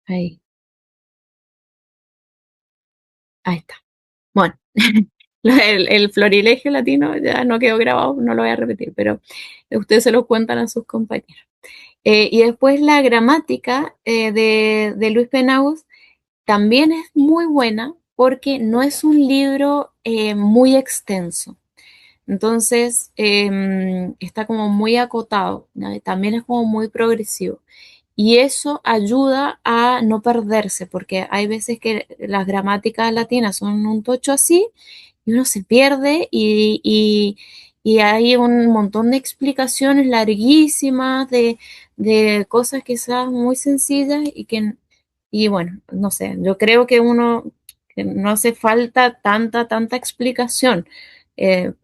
ahí, ahí está. Bueno, el florilegio latino ya no quedó grabado, no lo voy a repetir, pero ustedes se lo cuentan a sus compañeros. Y después la gramática de Luis Penagos también es muy buena porque no es un libro muy extenso. Entonces, está como muy acotado, ¿no? También es como muy progresivo. Y eso ayuda a no perderse, porque hay veces que las gramáticas latinas son un tocho así y uno se pierde y hay un montón de explicaciones larguísimas de cosas quizás muy sencillas y bueno, no sé, yo creo que no hace falta tanta explicación,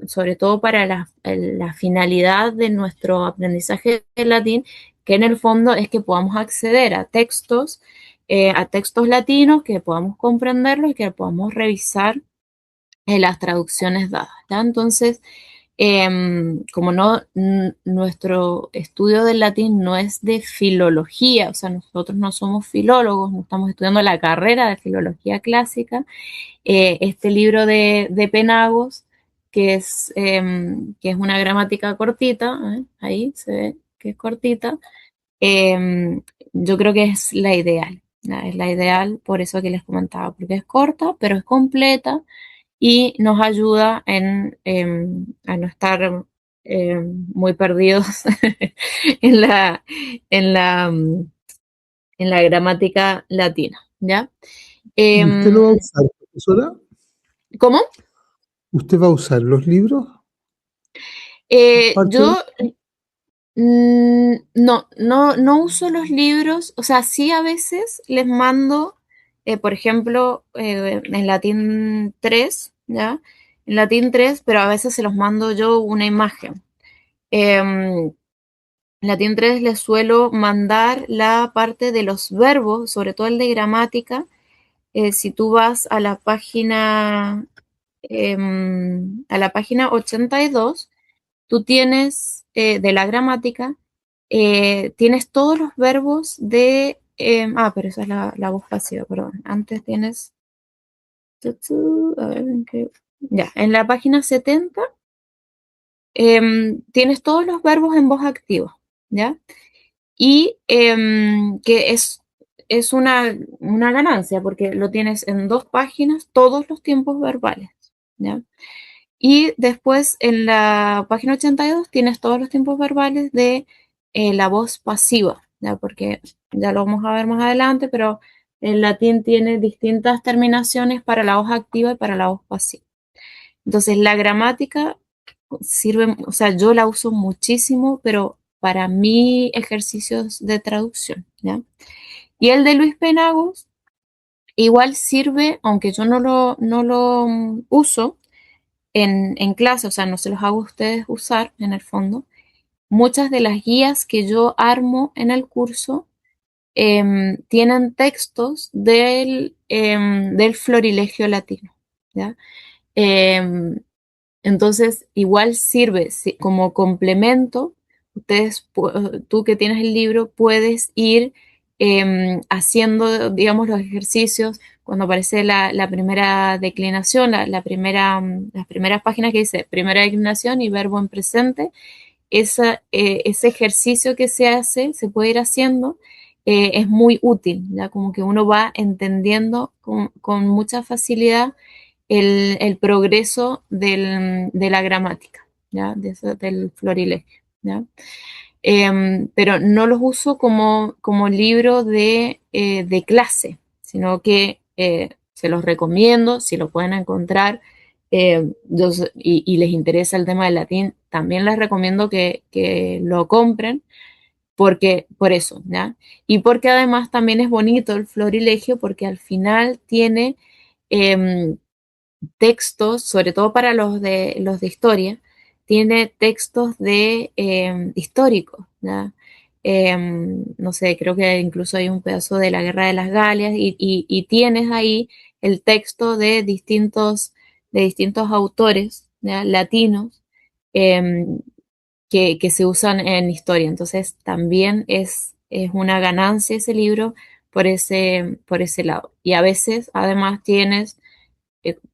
sobre todo para la finalidad de nuestro aprendizaje de latín, que en el fondo es que podamos acceder a textos latinos, que podamos comprenderlos y que podamos revisar las traducciones dadas, ¿ya? Entonces, como no, nuestro estudio del latín no es de filología, o sea, nosotros no somos filólogos, no estamos estudiando la carrera de filología clásica, este libro de Penagos, que es una gramática cortita, ahí se ve que es cortita, eh, yo creo que es la ideal, ¿no? Es la ideal, por eso que les comentaba, porque es corta, pero es completa y nos ayuda a no estar muy perdidos en la, en la, en la gramática latina, ¿ya? ¿Y usted Em, lo va a usar, profesora? ¿Cómo? ¿Usted va a usar los libros? Parte de... Yo no uso los libros, o sea, sí a veces les mando, por ejemplo, en Latín 3, ¿ya? En Latín 3, pero a veces se los mando yo una imagen. En Latín 3 les suelo mandar la parte de los verbos, sobre todo el de gramática. Si tú vas a la página 82, tú tienes de la gramática, tienes todos los verbos pero esa es la voz pasiva, perdón. Antes tienes, a ver, ya, en la página 70 tienes todos los verbos en voz activa, ¿ya? Y que es una ganancia porque lo tienes en dos páginas, todos los tiempos verbales, ¿ya? Y después en la página 82 tienes todos los tiempos verbales de la voz pasiva, ¿ya? Porque ya lo vamos a ver más adelante, pero el latín tiene distintas terminaciones para la voz activa y para la voz pasiva. Entonces la gramática sirve, o sea, yo la uso muchísimo, pero para mi ejercicios de traducción, ¿ya? Y el de Luis Penagos igual sirve, aunque yo no lo uso, en clase, o sea, no se los hago a ustedes usar en el fondo, muchas de las guías que yo armo en el curso tienen textos del florilegio latino, ¿ya? Em, entonces, igual sirve como complemento. Tú que tienes el libro, puedes ir haciendo, digamos, los ejercicios cuando aparece la primera declinación, las primeras páginas que dice primera declinación y verbo en presente. Ese ejercicio que se hace, se puede ir haciendo, es muy útil, ¿ya? Como que uno va entendiendo con mucha facilidad el progreso de la gramática, ¿ya? Del florilegio, ¿ya? Pero no los uso como libro de clase, sino que se los recomiendo, si lo pueden encontrar, y les interesa el tema del latín, también les recomiendo que lo compren, porque, por eso, ¿ya? Y porque además también es bonito el florilegio, porque al final tiene eh, textos, sobre todo para los de historia, tiene textos históricos, ¿ya? No sé, creo que incluso hay un pedazo de la Guerra de las Galias y tienes ahí el texto de distintos autores, ¿ya? Latinos, eh, que se usan en historia. Entonces también es una ganancia ese libro por ese lado. Y a veces, además,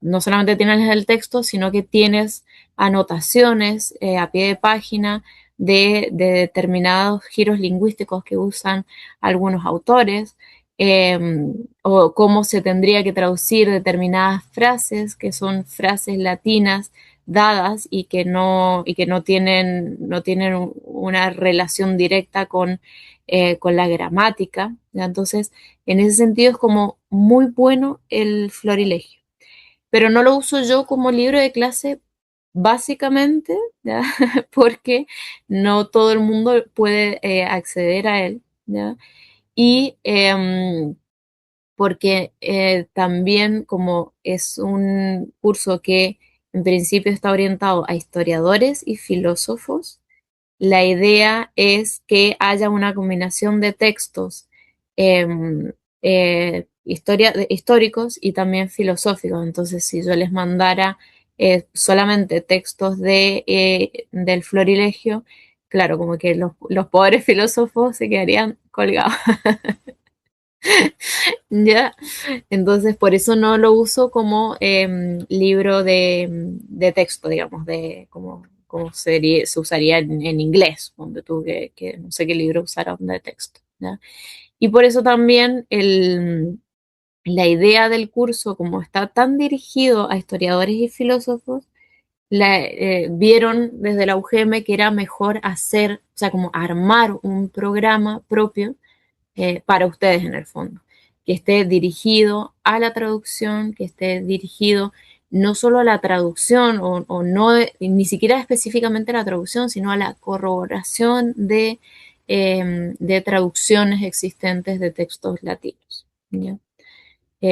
no solamente tienes el texto, sino que tienes anotaciones a pie de página de determinados giros lingüísticos que usan algunos autores, eh, o cómo se tendría que traducir determinadas frases, que son frases latinas dadas y que no tienen una relación directa con la gramática. ¿Ya? Entonces, en ese sentido es como muy bueno el florilegio, pero no lo uso yo como libro de clase básicamente, ¿ya? Porque no todo el mundo puede acceder a él, ¿ya? Y porque también como es un curso que en principio está orientado a historiadores y filósofos, la idea es que haya una combinación de textos em, históricos y también filosóficos. Entonces, si yo les mandara solamente textos del Florilegio, claro, como que los pobres filósofos se quedarían colgados. ¿Ya? Entonces, por eso no lo uso como libro de texto, digamos, como se usaría en inglés, donde tú que no sé qué libro usarán de texto. ¿Ya? Y por eso también la idea del curso, como está tan dirigido a historiadores y filósofos, vieron desde la UGM que era mejor hacer, o sea, como armar un programa propio para ustedes en el fondo, que esté dirigido a la traducción, que esté dirigido no solo a la traducción o no ni siquiera específicamente a la traducción, sino a la corroboración de traducciones existentes de textos latinos. ¿Ya?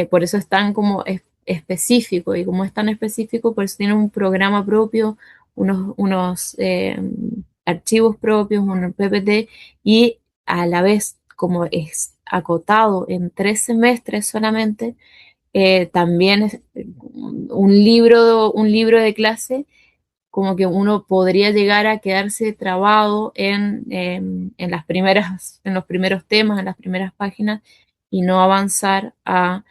Por eso es tan como específico, y como es tan específico, por eso tiene un programa propio, unos archivos propios, un PPT, y a la vez, como es acotado en 3 semestres solamente, también es un libro de clase, como que uno podría llegar a quedarse trabado en los primeros temas, en las primeras páginas, y no avanzar a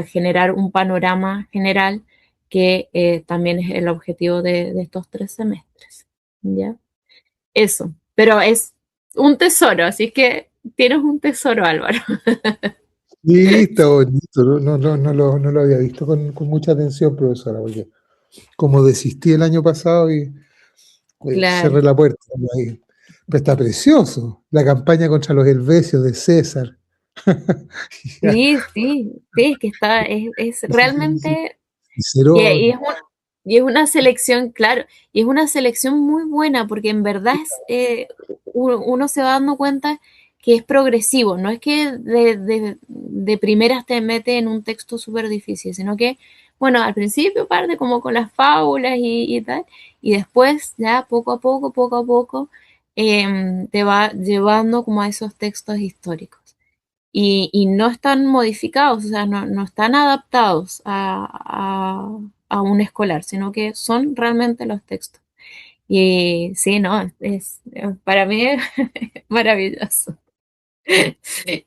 generar un panorama general que también es el objetivo de estos 3 semestres. ¿Ya? Eso, pero es un tesoro, así que tienes un tesoro, Álvaro. Sí, está bonito. No lo había visto con mucha atención, profesora, porque como desistí el año pasado y Claro. cerré la puerta ahí. Pero está precioso. La campaña contra los helvecios de César. Ya, Sí, sí, sí, es que es sí, sí, sí. realmente. Y Cicerón. y es una selección, claro, y es una selección muy buena porque en verdad uno se va dando cuenta que es progresivo, no es que de primeras te mete en un texto súper difícil, sino que, bueno, al principio parte como con las fábulas y tal, y después ya poco a poco, te va llevando como a esos textos históricos y no están modificados, o sea, no están adaptados a un escolar, sino que son realmente los textos. Y sí, no, para mí es maravilloso.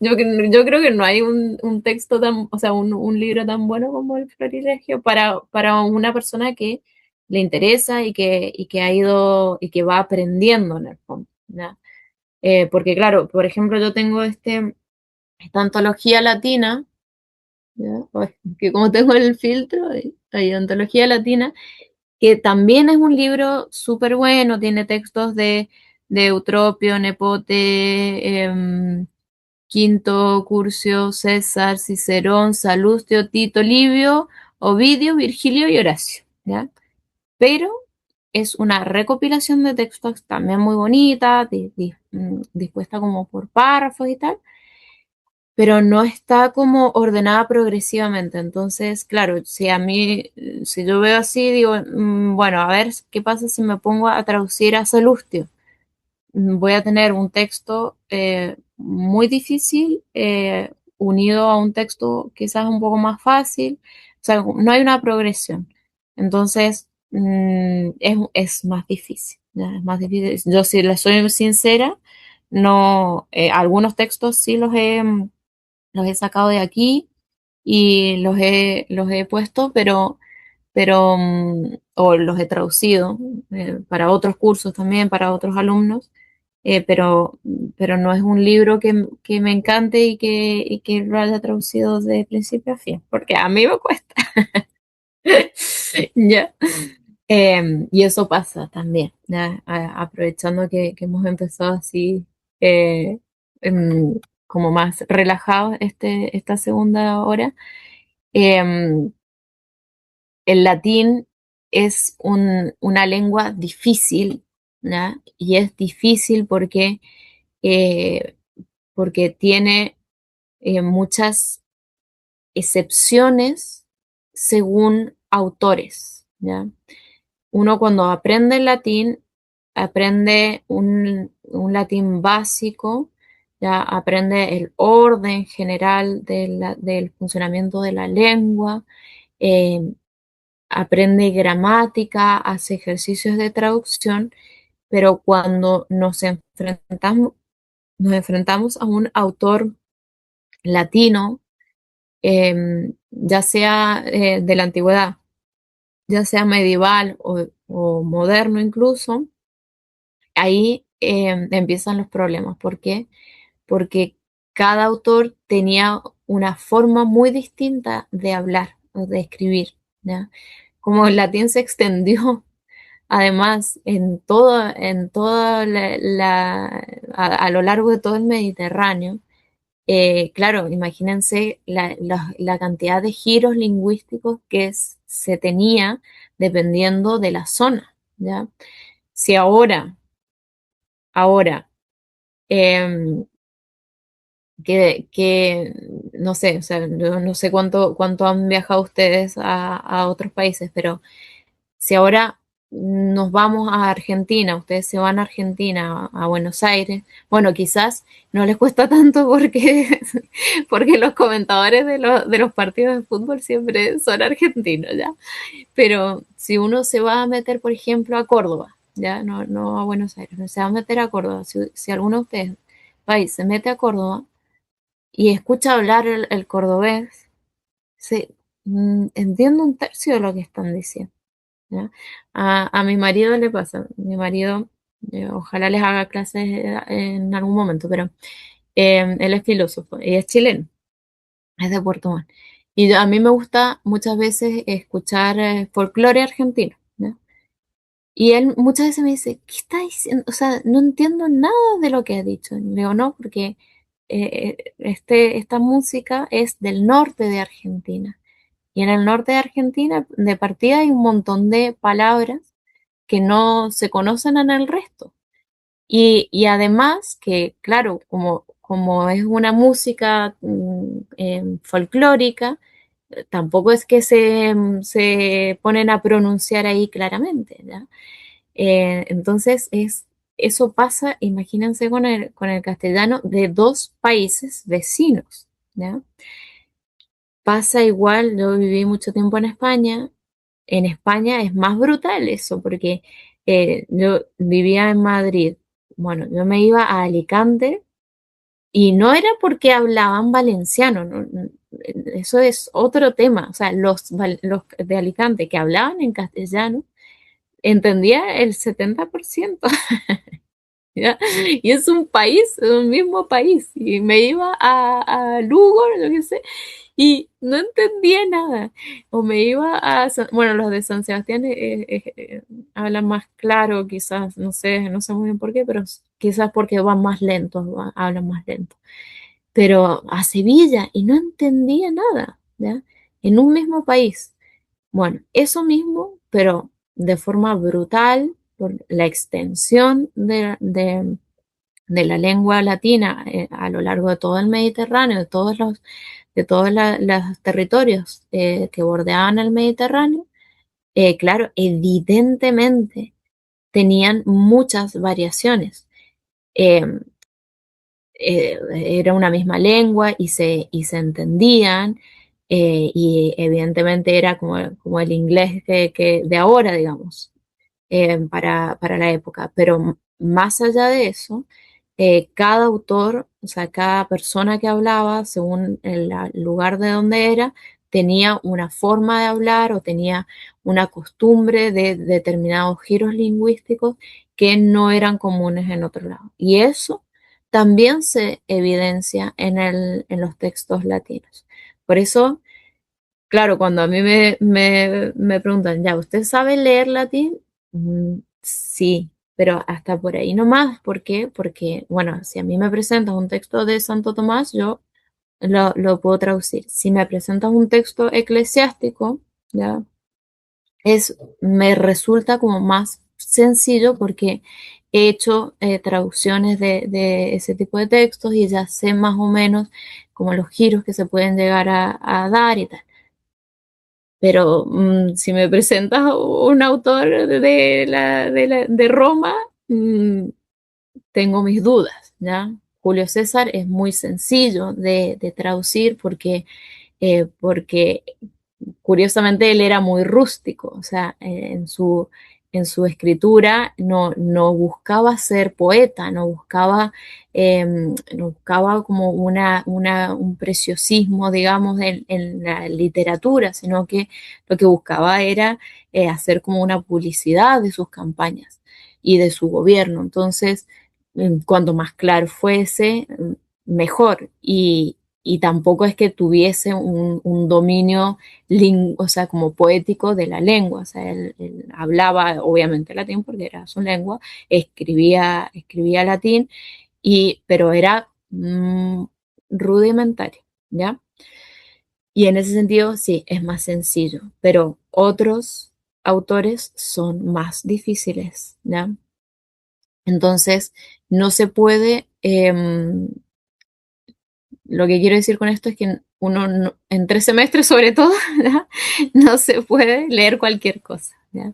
Yo creo que no hay un texto tan, o sea, un libro tan bueno como el Florilegio para una persona que le interesa y que ha ido y que va aprendiendo en el fondo. ¿Ya? Porque claro, por ejemplo, yo tengo esta antología latina. ¿Ya? Ay, que como tengo el filtro, hay antología latina, que también es un libro súper bueno, tiene textos de Eutropio, Nepote, Quinto, Curcio, César, Cicerón, Salustio, Tito, Livio, Ovidio, Virgilio y Horacio. ¿Ya? Pero es una recopilación de textos también muy bonita, dispuesta como por párrafos y tal, pero no está como ordenada progresivamente. Entonces, claro, si yo veo así, digo, bueno, a ver qué pasa si me pongo a traducir a Salustio. Voy a tener un texto muy difícil unido a un texto quizás un poco más fácil. O sea, no hay una progresión. Entonces, es más difícil. ¿Ya? Es más difícil. Yo, si le soy sincera, no, algunos textos sí los he sacado de aquí y los he puesto, o los he traducido para otros cursos también, para otros alumnos, pero no es un libro que me encante y que lo haya traducido de principio a fin, porque a mí me cuesta. ¿Ya? Y eso pasa también, ¿ya? Aprovechando que hemos empezado así, eh, em, como más relajados esta segunda hora. em, el latín es una lengua difícil, ¿ya? Y es difícil eh, porque tiene muchas excepciones según autores, ¿ya? Uno cuando aprende el latín, aprende un latín básico, ya aprende el orden general del funcionamiento de la lengua, eh, aprende gramática, hace ejercicios de traducción, pero cuando nos enfrentamos a un autor latino, ya sea de la antigüedad, ya sea medieval o moderno incluso, ahí empiezan los problemas. ¿Por qué? Porque cada autor tenía una forma muy distinta de hablar o de escribir, ¿ya? Como el latín se extendió, además, en toda a lo largo de todo el Mediterráneo, claro, imagínense la cantidad de giros lingüísticos que se tenía dependiendo de la zona, ¿ya? Si ahora, em, no sé, o sea, yo no sé cuánto han viajado ustedes a otros países, pero si ahora nos vamos a Argentina, ustedes se van a Argentina, a Buenos Aires, bueno, quizás no les cuesta tanto porque, porque los comentadores de los partidos de fútbol siempre son argentinos, ¿ya? Pero si uno se va a meter, por ejemplo, a Córdoba, ¿ya? No a Buenos Aires, no se va a meter a Córdoba, si alguno de ustedes va y se mete a Córdoba y escucha hablar el cordobés, se, entiende un tercio de lo que están diciendo. ¿Ya? A mi marido le pasa, mi marido, ojalá les haga clases en algún momento, pero él es filósofo y es chileno, es de Puerto Montt. Y a mí me gusta muchas veces escuchar folclore argentino, ¿ya? Y él muchas veces me dice, ¿qué está diciendo? O sea, no entiendo nada de lo que ha dicho. Le digo, no, porque esta música es del norte de Argentina. Y en el norte de Argentina, de partida, hay un montón de palabras que no se conocen en el resto. Y además que, claro, como es una música folclórica, tampoco es que se ponen a pronunciar ahí claramente, ¿ya? Entonces, eso pasa, imagínense con el castellano de dos países vecinos, ¿ya? Pasa igual, yo viví mucho tiempo en España es más brutal eso, porque yo vivía en Madrid, bueno, yo me iba a Alicante y no era porque hablaban valenciano, eso es otro tema, o sea, los de Alicante que hablaban en castellano, entendía el 70%. ¿Ya? Y es un país, un mismo país. Y me iba a Lugo, lo que sé, y no entendía nada. O me iba bueno, los de San Sebastián hablan más claro, quizás, no sé muy bien por qué, pero quizás porque van más lentos, hablan más lento. Pero a Sevilla y no entendía nada, ¿ya? En un mismo país. Bueno, eso mismo, pero de forma brutal, por la extensión de la lengua latina a lo largo de todo el Mediterráneo, de todos los territorios que bordeaban el Mediterráneo, claro, evidentemente tenían muchas variaciones. Eh, Era una misma lengua y se entendían, y evidentemente era como el inglés de ahora, digamos, para la época. Pero más allá de eso, cada autor, o sea, cada persona que hablaba, según el lugar de donde era, tenía una forma de hablar o tenía una costumbre de determinados giros lingüísticos que no eran comunes en otro lado. Y eso también se evidencia en los textos latinos. Por eso, claro, cuando a mí me preguntan, ya, ¿usted sabe leer latín? Sí, pero hasta por ahí nomás. ¿Por qué? Porque, bueno, si a mí me presentas un texto de Santo Tomás, yo lo puedo traducir. Si me presentas un texto eclesiástico, ya, me resulta como más sencillo porque he hecho traducciones de ese tipo de textos y ya sé más o menos como los giros que se pueden llegar a dar y tal. Pero si me presentas un autor de Roma, mm, tengo mis dudas, ¿ya? Julio César es muy sencillo de traducir porque curiosamente él era muy rústico, o sea, en su escritura no buscaba ser poeta, no buscaba como un preciosismo, digamos, en la literatura, sino que lo que buscaba era hacer como una publicidad de sus campañas y de su gobierno. Entonces, cuanto más claro fuese, mejor. Y tampoco es que tuviese un dominio o sea, como poético de la lengua. O sea, él hablaba obviamente latín porque era su lengua, escribía latín, pero era rudimentario, ¿ya? Y en ese sentido, sí, es más sencillo, pero otros autores son más difíciles, ¿ya? Entonces, no se puede, lo que quiero decir con esto es que uno en 3 semestres sobre todo, ¿ya? No se puede leer cualquier cosa, ¿ya?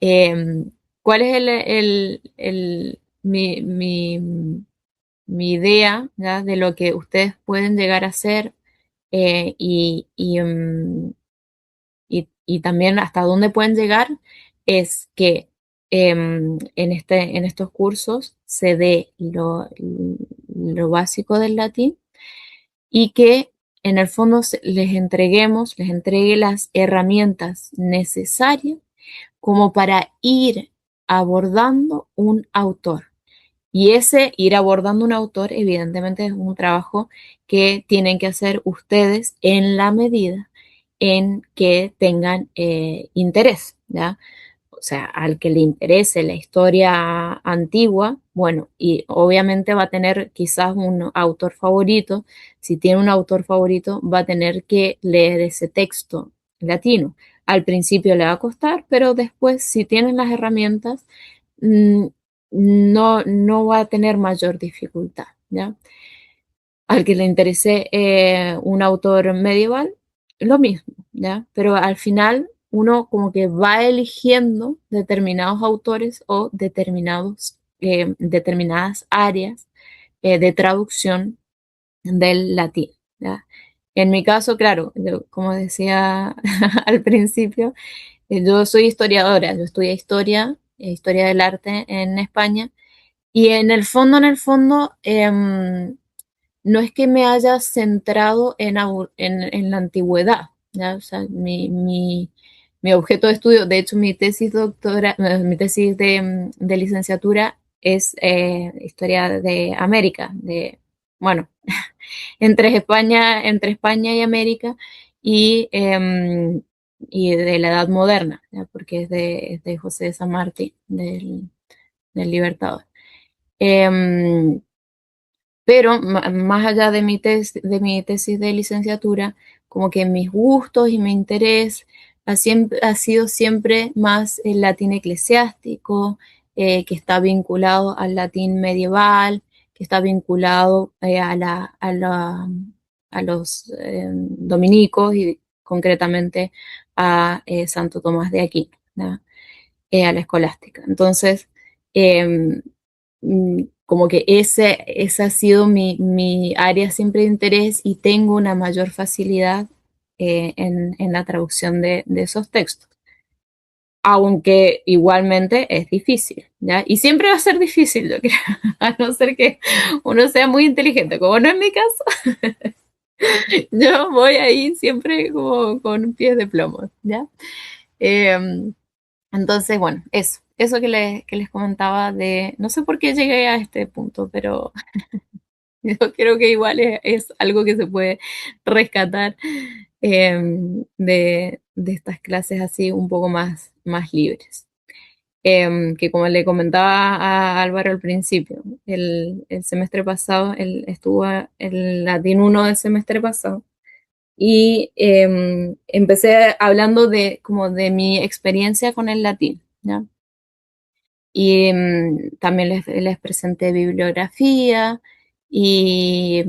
Eh, ¿Cuál es mi idea, ¿ya? De lo que ustedes pueden llegar a hacer y también hasta dónde pueden llegar? Es que en estos cursos se dé lo básico del latín y que en el fondo les entregue las herramientas necesarias como para ir abordando un autor. Y ese ir abordando un autor, evidentemente, es un trabajo que tienen que hacer ustedes en la medida en que tengan interés, ¿ya? O sea, al que le interese la historia antigua, bueno, y obviamente va a tener quizás un autor favorito. Si tiene un autor favorito, va a tener que leer ese texto latino. Al principio le va a costar, pero después, si tienen las herramientas, mm, no va a tener mayor dificultad, ¿ya? Al que le interese un autor medieval, lo mismo, ¿ya? Pero al final uno como que va eligiendo determinados autores o determinadas áreas de traducción del latín, ¿ya? En mi caso, claro, como decía al principio, yo soy historiadora, yo estudié historia del arte en España, y en el fondo, no es que me haya centrado en la antigüedad, ¿ya? O sea, mi objeto de estudio, de hecho, mi tesis de licenciatura es historia de América, bueno, entre España y América y, y de la Edad Moderna, ¿ya? Porque es de José de San Martín, del Libertador. Em, pero más allá de mi tesis de licenciatura, como que mis gustos y mi interés ha sido siempre más el latín eclesiástico, que está vinculado al latín medieval, que está vinculado a los dominicos y concretamente a Santo Tomás de Aquino, ¿no? A la escolástica. Entonces, eh, como que esa ha sido mi área siempre de interés y tengo una mayor facilidad en la traducción de esos textos. aunque igualmente es difícil, ¿ya? Y siempre va a ser difícil, yo creo, a no ser que uno sea muy inteligente, como no es mi caso, yo voy ahí siempre como con pies de plomo, ¿ya? Eh, entonces, bueno, eso que les comentaba de, no sé por qué llegué a este punto, pero yo creo que igual es algo que se puede rescatar de estas clases así un poco más libres. Que como le comentaba a Álvaro al principio, el semestre pasado, él estuvo el Latín uno del semestre pasado y empecé hablando de como de mi experiencia con el latín, ¿ya? Y también les presenté bibliografía y,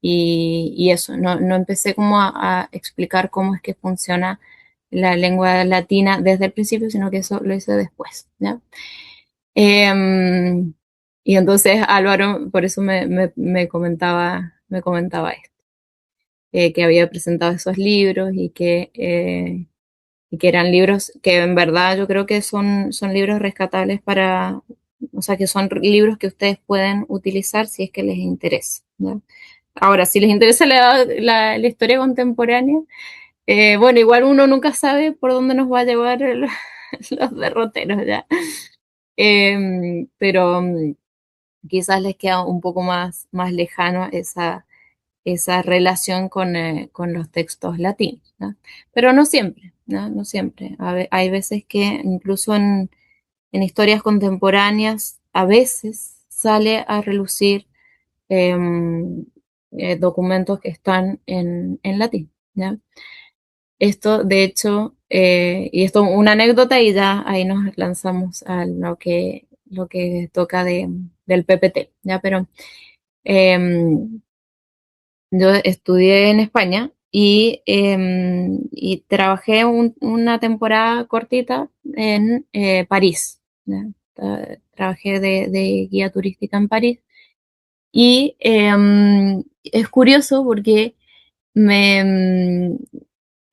y eso, no empecé como a explicar cómo es que funciona la lengua latina desde el principio, sino que eso lo hice después, ¿ya? Em, y entonces Álvaro, por eso me comentaba esto, que había presentado esos libros y que eran libros que en verdad yo creo que son libros rescatables para, o sea, que son libros que ustedes pueden utilizar si es que les interesa, ¿ya? Ahora, si les interesa la historia contemporánea, bueno, igual uno nunca sabe por dónde nos va a llevar los derroteros, ¿ya? Pero quizás les queda un poco más lejano esa relación con los textos latinos, ¿no? Pero no siempre, ¿no? No siempre. Hay veces que incluso en historias contemporáneas, a veces sale a relucir eh, documentos que están en latín, ¿ya? Esto, de hecho, y esto una anécdota y ya ahí nos lanzamos a lo que toca del PPT, ¿ya? Pero yo estudié en España y trabajé una temporada cortita en París, ¿ya? Trabajé de guía turística en París y es curioso porque me,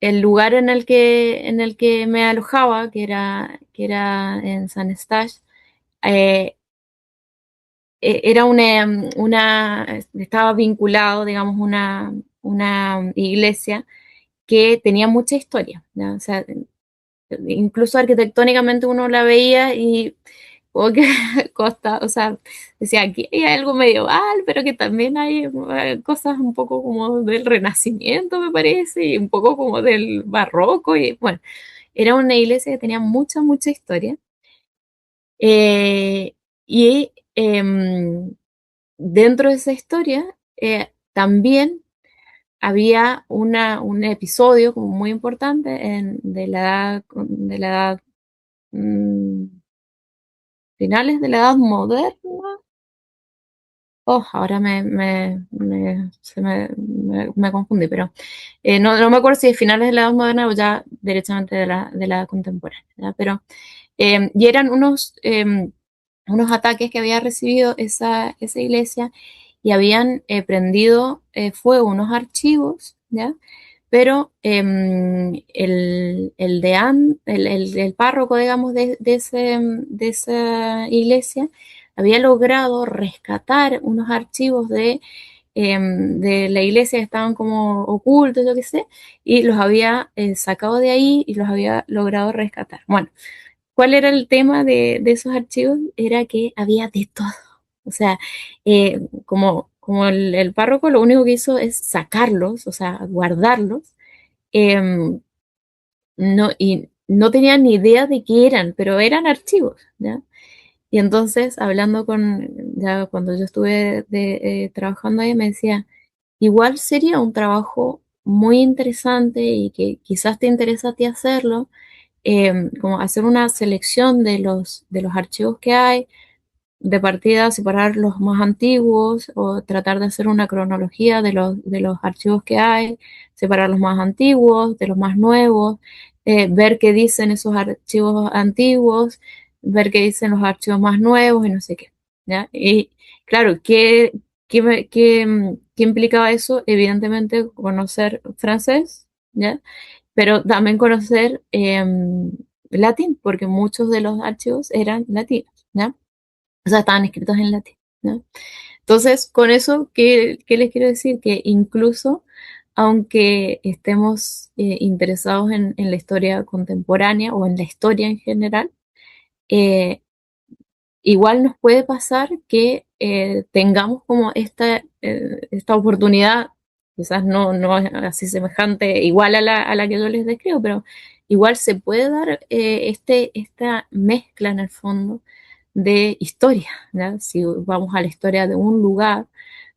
el lugar en el que me alojaba, que era en San Eustache, eh, era estaba vinculado, digamos, una iglesia que tenía mucha historia, ¿ya? O sea, incluso arquitectónicamente uno la veía y como que costa, o sea, decía, aquí hay algo medieval, pero que también hay cosas un poco como del Renacimiento, me parece, y un poco como del Barroco, y bueno, era una iglesia que tenía mucha historia. Eh, y dentro de esa historia también había un episodio como muy importante de la edad mm, finales de la edad moderna. Oh, ahora me confundí, pero no me acuerdo si es finales de la edad moderna o ya directamente de la edad contemporánea, ¿ya? Pero, y eran unos ataques que había recibido esa iglesia y habían prendido fuego unos archivos, ¿ya? Pero el párroco, digamos, de esa iglesia había logrado rescatar unos archivos de la iglesia que estaban como ocultos, yo qué sé, y los había sacado de ahí y los había logrado rescatar. Bueno, ¿cuál era el tema de esos archivos? Era que había de todo. O sea, como el párroco lo único que hizo es sacarlos, o sea, guardarlos, eh, y no tenía ni idea de qué eran, pero eran archivos, ¿ya? Y entonces, ya cuando yo estuve trabajando ahí, me decía, igual sería un trabajo muy interesante y que quizás te interesa a ti hacerlo, como hacer una selección de los archivos que hay, de partida separar los más antiguos o tratar de hacer una cronología de los archivos que hay, separar los más antiguos de los más nuevos, ver qué dicen esos archivos antiguos, ver qué dicen los archivos más nuevos y no sé qué, ¿ya? Y claro, ¿qué implicaba eso? Evidentemente conocer francés, ¿ya? Pero también conocer latín, porque muchos de los archivos eran latinos, ¿ya? O sea, estaban escritos en latín, ¿no? Entonces, con eso, ¿qué les quiero decir? Que incluso, aunque estemos interesados en la historia contemporánea o en la historia en general, eh, igual nos puede pasar que tengamos como esta oportunidad, quizás no es así semejante, igual a la que yo les describo, pero igual se puede dar esta mezcla en el fondo de historia, ¿ya? Si vamos a la historia de un lugar,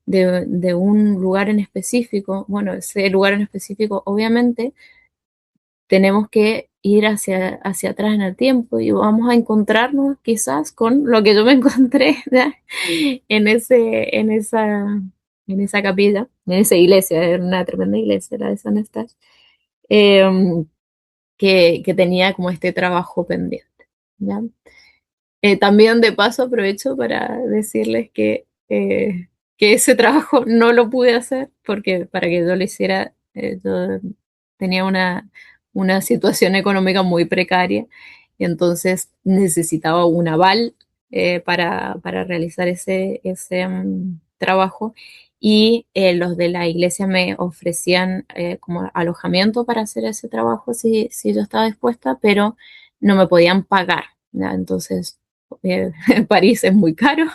de un lugar en específico, bueno, ese lugar en específico obviamente tenemos que ir hacia atrás en el tiempo y vamos a encontrarnos quizás con lo que yo me encontré, ¿ya? En esa capilla, en esa iglesia, era una tremenda iglesia, la de San Eustache, eh, que tenía como este trabajo pendiente, ¿ya? También de paso aprovecho para decirles que ese trabajo no lo pude hacer porque para que yo lo hiciera yo tenía una situación económica muy precaria y entonces necesitaba un aval para realizar ese trabajo y los de la iglesia me ofrecían como alojamiento para hacer ese trabajo si yo estaba dispuesta, pero no me podían pagar. ¿Ya? Entonces París es muy caro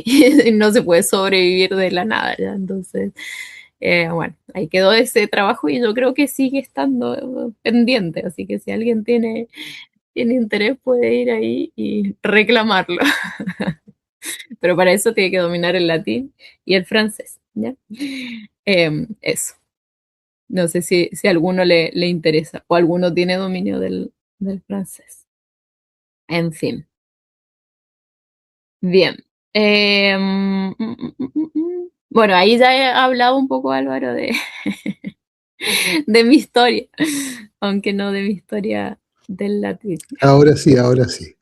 y no se puede sobrevivir de la nada, ¿ya? Entonces, bueno, ahí quedó ese trabajo y yo creo que sigue estando pendiente, así que si alguien tiene interés puede ir ahí y reclamarlo, pero para eso tiene que dominar el latín y el francés, ¿ya? Eso, no sé si a alguno le interesa o alguno tiene dominio del francés. En fin. Bien. Bueno, ahí ya he hablado un poco, Álvaro, de mi historia, aunque no de mi historia del latín. Ahora sí, ahora sí.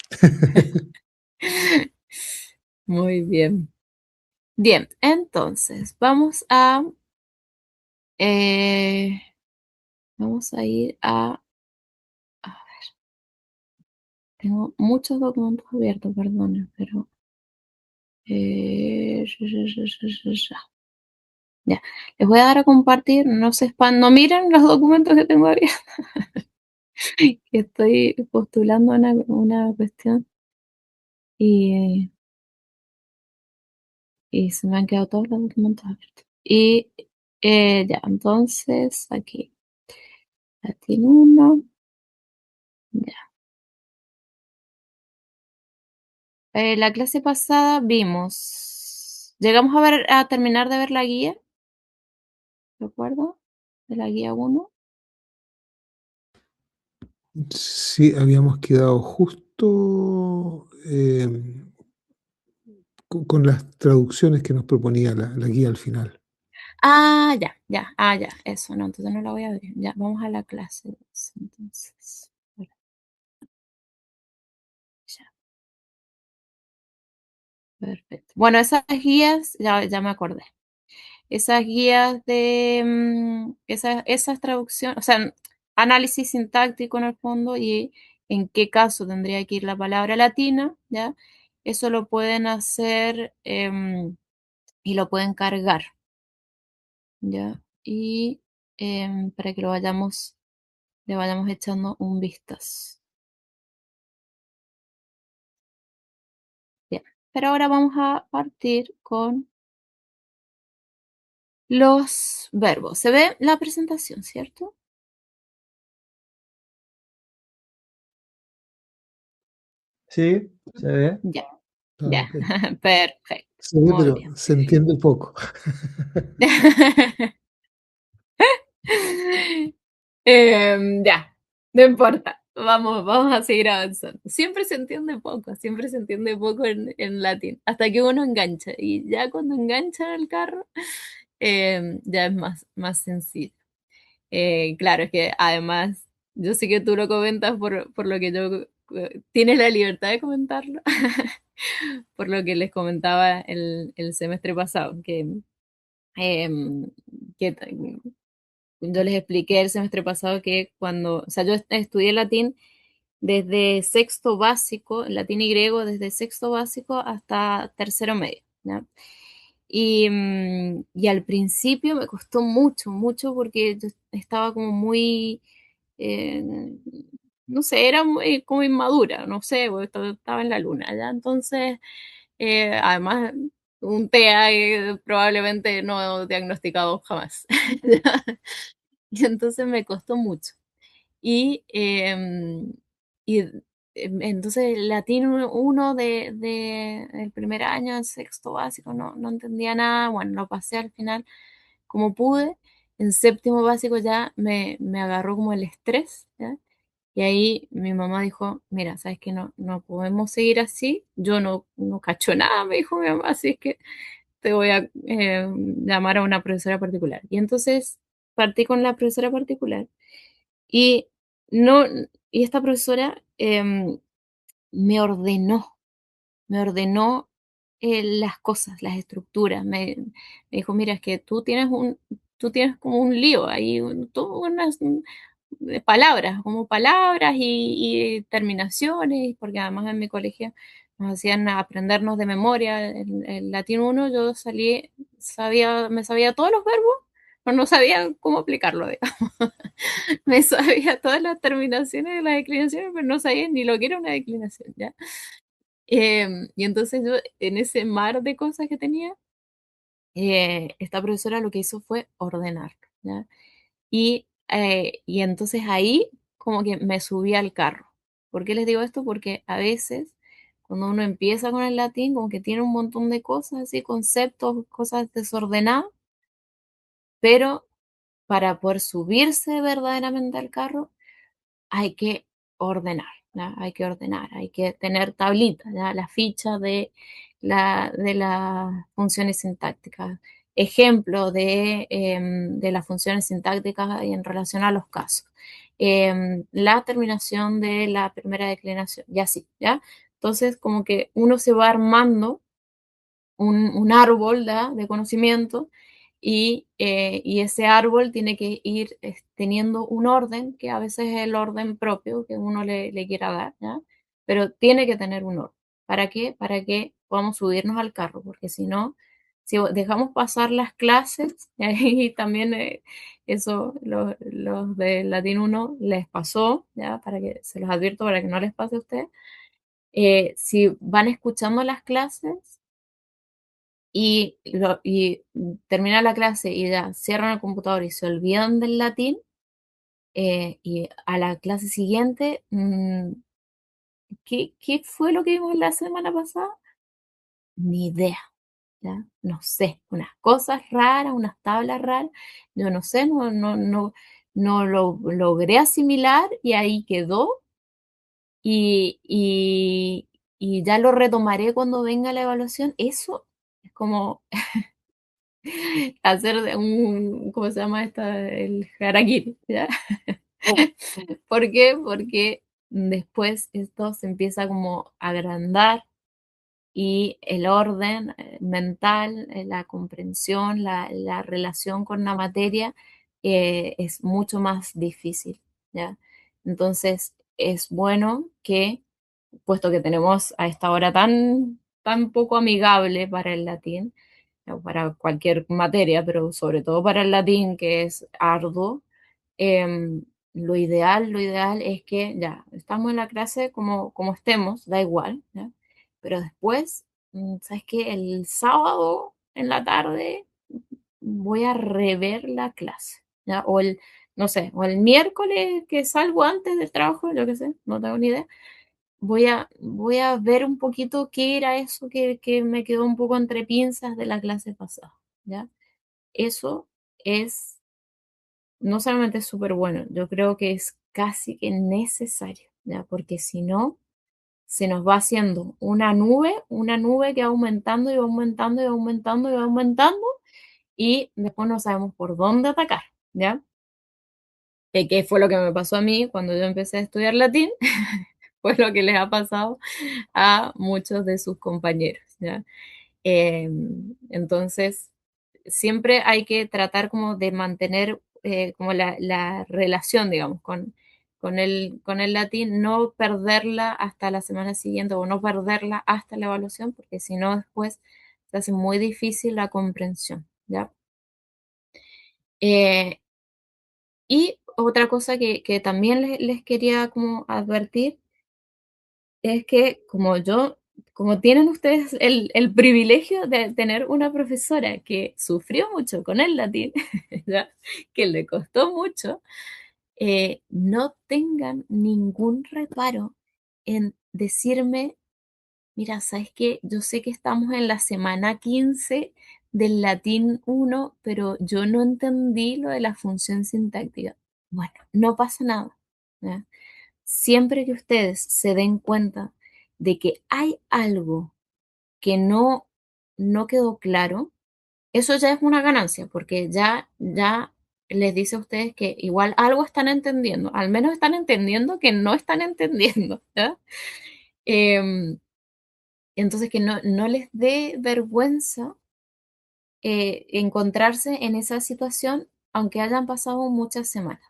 Muy bien. Bien, entonces eh, vamos a ir tengo muchos documentos abiertos, perdón, pero ya, les voy a dar a compartir, no se no miren los documentos que tengo abiertos. Que estoy postulando una cuestión y, y se me han quedado todos los documentos abiertos. Y ya, entonces aquí, Latin 1, ya. La clase pasada llegamos a terminar de ver la guía, ¿de acuerdo? De la guía 1. Sí, habíamos quedado justo con las traducciones que nos proponía la guía al final. Ya, eso, no, entonces no la voy a abrir. Ya, vamos a la clase 2, entonces. Bueno, ya, perfecto. Bueno, esas guías, ya me acordé. Esas guías esas traducciones, o sea, análisis sintáctico en el fondo y en qué caso tendría que ir la palabra latina, ¿ya? Eso lo pueden hacer y lo pueden cargar, ¿ya? Y para que le vayamos echando un vistazo. Bien, pero ahora vamos a partir con los verbos. Se ve la presentación, ¿cierto? Sí, se ve. Ya, Ah, ya, ok. perfecto, Se ve, muy pero bien. se entiende poco. Ya, no importa. Vamos a seguir avanzando. Siempre se entiende poco en latín, hasta que uno engancha. Y ya cuando engancha el carro, ya es más sencillo. Claro, es que además, yo sé que tú lo comentas por lo que yo, tienes la libertad de comentarlo, por lo que les comentaba el semestre pasado, em, que yo les expliqué el semestre pasado que o sea, yo estudié latín desde sexto básico, latín y griego, desde sexto básico hasta tercero medio, ¿ya? Y al principio me costó mucho, mucho porque yo estaba como muy, eh, no sé, era muy, como inmadura, no sé, porque estaba en la luna, ¿ya? Entonces, además, un TEA probablemente no diagnosticado jamás. Y entonces me costó mucho. Y, y entonces latín uno de el primer año, en sexto básico, no entendía nada, bueno, lo pasé al final como pude. En séptimo básico ya me agarró como el estrés, ¿ya? Y ahí mi mamá dijo, mira, ¿sabes qué? No podemos seguir así, yo no cacho nada, me dijo mi mamá, así es que te voy a llamar a una profesora particular. Y entonces partí con la profesora particular y, no, y esta profesora me ordenó, me ordenó las cosas, las estructuras. Me dijo, mira, es que tú tienes como un lío ahí, unas palabras, como palabras y terminaciones, porque además en mi colegio nos hacían aprendernos de memoria el latín uno. Yo me sabía todos los verbos, pero no sabía cómo aplicarlo. Me sabía todas las terminaciones de las declinaciones, pero no sabía ni lo que era una declinación, ¿ya? Y entonces yo, en ese mar de cosas que tenía, esta profesora lo que hizo fue ordenar, ¿ya? Y entonces ahí como que me subí al carro. ¿Por qué les digo esto? Porque a veces cuando uno empieza con el latín, como que tiene un montón de cosas, así, conceptos, cosas desordenadas, pero para poder subirse verdaderamente al carro, hay que ordenar, ¿ya? Hay que ordenar, hay que tener tablitas, ¿ya? La ficha de las funciones sintácticas, ejemplo de las funciones sintácticas en relación a los casos, la terminación de la primera declinación, y así, ¿ya? Entonces, como que uno se va armando un árbol, ¿da? De conocimiento y ese árbol tiene que ir teniendo un orden, que a veces es el orden propio que uno le quiera dar, ¿ya? Pero tiene que tener un orden. ¿Para qué? Para que podamos subirnos al carro, porque si no, si dejamos pasar las clases, y ahí también eso los de Latín uno les pasó, ¿ya? Para que se los advierto para que no les pase a ustedes. Si van escuchando las clases, y termina la clase y ya cierran el computador y se olvidan del latín, y a la clase siguiente, ¿qué fue lo que vimos la semana pasada? Ni idea, ¿ya? No sé, unas cosas raras, unas tablas raras, yo no sé, no lo logré asimilar y ahí quedó y, y, y ya lo retomaré cuando venga la evaluación. Eso es como hacer ¿cómo se llama esta? El harakiri, ¿ya? ¿Por qué? Porque después esto se empieza como a agrandar y el orden mental, la comprensión, la relación con la materia es mucho más difícil, ¿ya? Entonces es bueno que, puesto que tenemos a esta hora tan poco amigable para el latín, o para cualquier materia, pero sobre todo para el latín, que es arduo, em, lo ideal es que ya estamos en la clase como estemos, da igual, ¿ya? Pero después, ¿sabes qué? El sábado en la tarde voy a rever la clase, ¿ya? No sé, o el miércoles que salgo antes del trabajo, yo qué sé, no tengo ni idea, voy a ver un poquito qué era eso que me quedó un poco entre pinzas de la clase pasada, ¿ya? Eso es, no solamente es súper bueno, yo creo que es casi que necesario, ¿ya? Porque si no, se nos va haciendo una nube que va aumentando y va aumentando y va aumentando y va aumentando y después no sabemos por dónde atacar, ¿ya? ¿Qué fue lo que me pasó a mí cuando yo empecé a estudiar latín? Fue lo que les ha pasado a muchos de sus compañeros, ¿ya? Entonces, siempre hay que tratar como de mantener como la relación, digamos, con el latín, no perderla hasta la semana siguiente o no perderla hasta la evaluación, porque si no después se hace muy difícil la comprensión, ¿ya? Eh, y otra cosa que también les quería como advertir es que como tienen ustedes el privilegio de tener una profesora que sufrió mucho con el latín, ¿ya? Que le costó mucho, no tengan ningún reparo en decirme, mira, ¿sabes qué? Yo sé que estamos en la semana 15 del latín uno, pero yo no entendí lo de la función sintáctica. Bueno, no pasa nada, ¿ya? Siempre que ustedes se den cuenta de que hay algo que no quedó claro, eso ya es una ganancia, porque ya les dice a ustedes que igual algo están entendiendo, al menos están entendiendo que no están entendiendo, ¿ya? Em, entonces, que no les dé vergüenza encontrarse en esa situación, aunque hayan pasado muchas semanas.